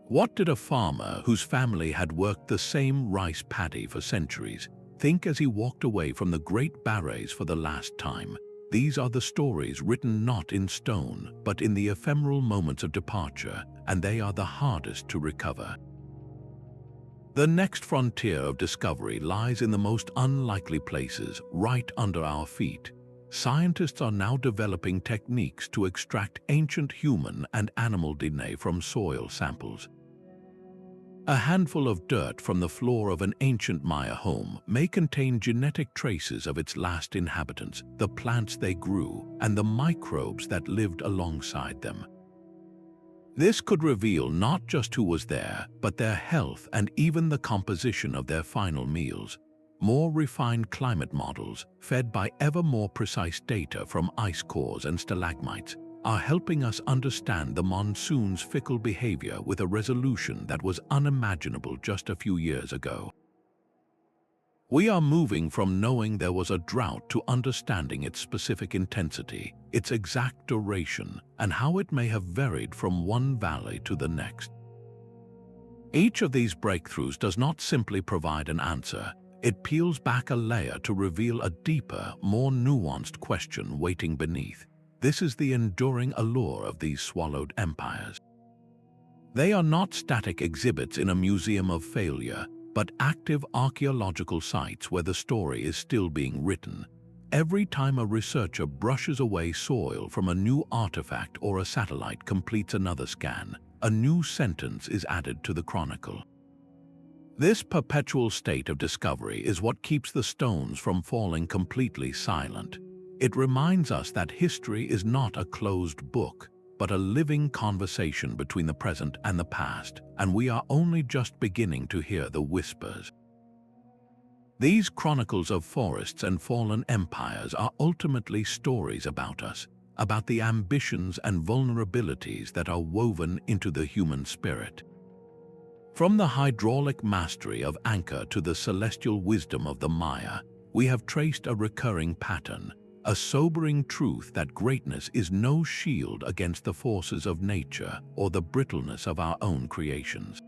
What did a farmer whose family had worked the same rice paddy for centuries think as he walked away from the great barrays for the last time? These are the stories written not in stone, but in the ephemeral moments of departure, and they are the hardest to recover. The next frontier of discovery lies in the most unlikely places, right under our feet. Scientists are now developing techniques to extract ancient human and animal DNA from soil samples. A handful of dirt from the floor of an ancient Maya home may contain genetic traces of its last inhabitants, the plants they grew, and the microbes that lived alongside them. This could reveal not just who was there, but their health and even the composition of their final meals. More refined climate models, fed by ever more precise data from ice cores and stalagmites, are helping us understand the monsoon's fickle behavior with a resolution that was unimaginable just a few years ago. We are moving from knowing there was a drought to understanding its specific intensity, its exact duration, and how it may have varied from one valley to the next. Each of these breakthroughs does not simply provide an answer. It peels back a layer to reveal a deeper, more nuanced question waiting beneath. This is the enduring allure of these swallowed empires. They are not static exhibits in a museum of failure. but active archaeological sites where the story is still being written. Every time a researcher brushes away soil from a new artifact or a satellite completes another scan, a new sentence is added to the chronicle. This perpetual state of discovery is what keeps the stones from falling completely silent. It reminds us that history is not a closed book, but a living conversation between the present and the past, and we are only just beginning to hear the whispers. These chronicles of forests and fallen empires are ultimately stories about us, about the ambitions and vulnerabilities that are woven into the human spirit. From the hydraulic mastery of Angkor to the celestial wisdom of the Maya, we have traced a recurring pattern, a sobering truth that greatness is no shield against the forces of nature or the brittleness of our own creations.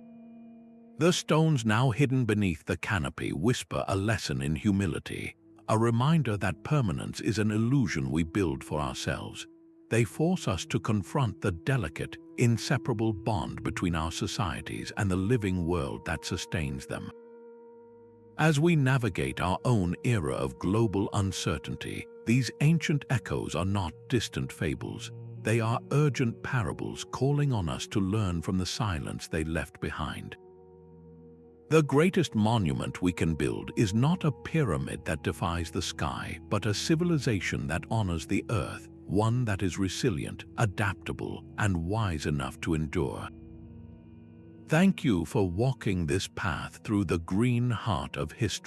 The stones now hidden beneath the canopy whisper a lesson in humility, a reminder that permanence is an illusion we build for ourselves. They force us to confront the delicate, inseparable bond between our societies and the living world that sustains them. As we navigate our own era of global uncertainty, these ancient echoes are not distant fables. They are urgent parables calling on us to learn from the silence they left behind. The greatest monument we can build is not a pyramid that defies the sky, but a civilization that honors the earth, one that is resilient, adaptable, and wise enough to endure. Thank you for walking this path through the green heart of history.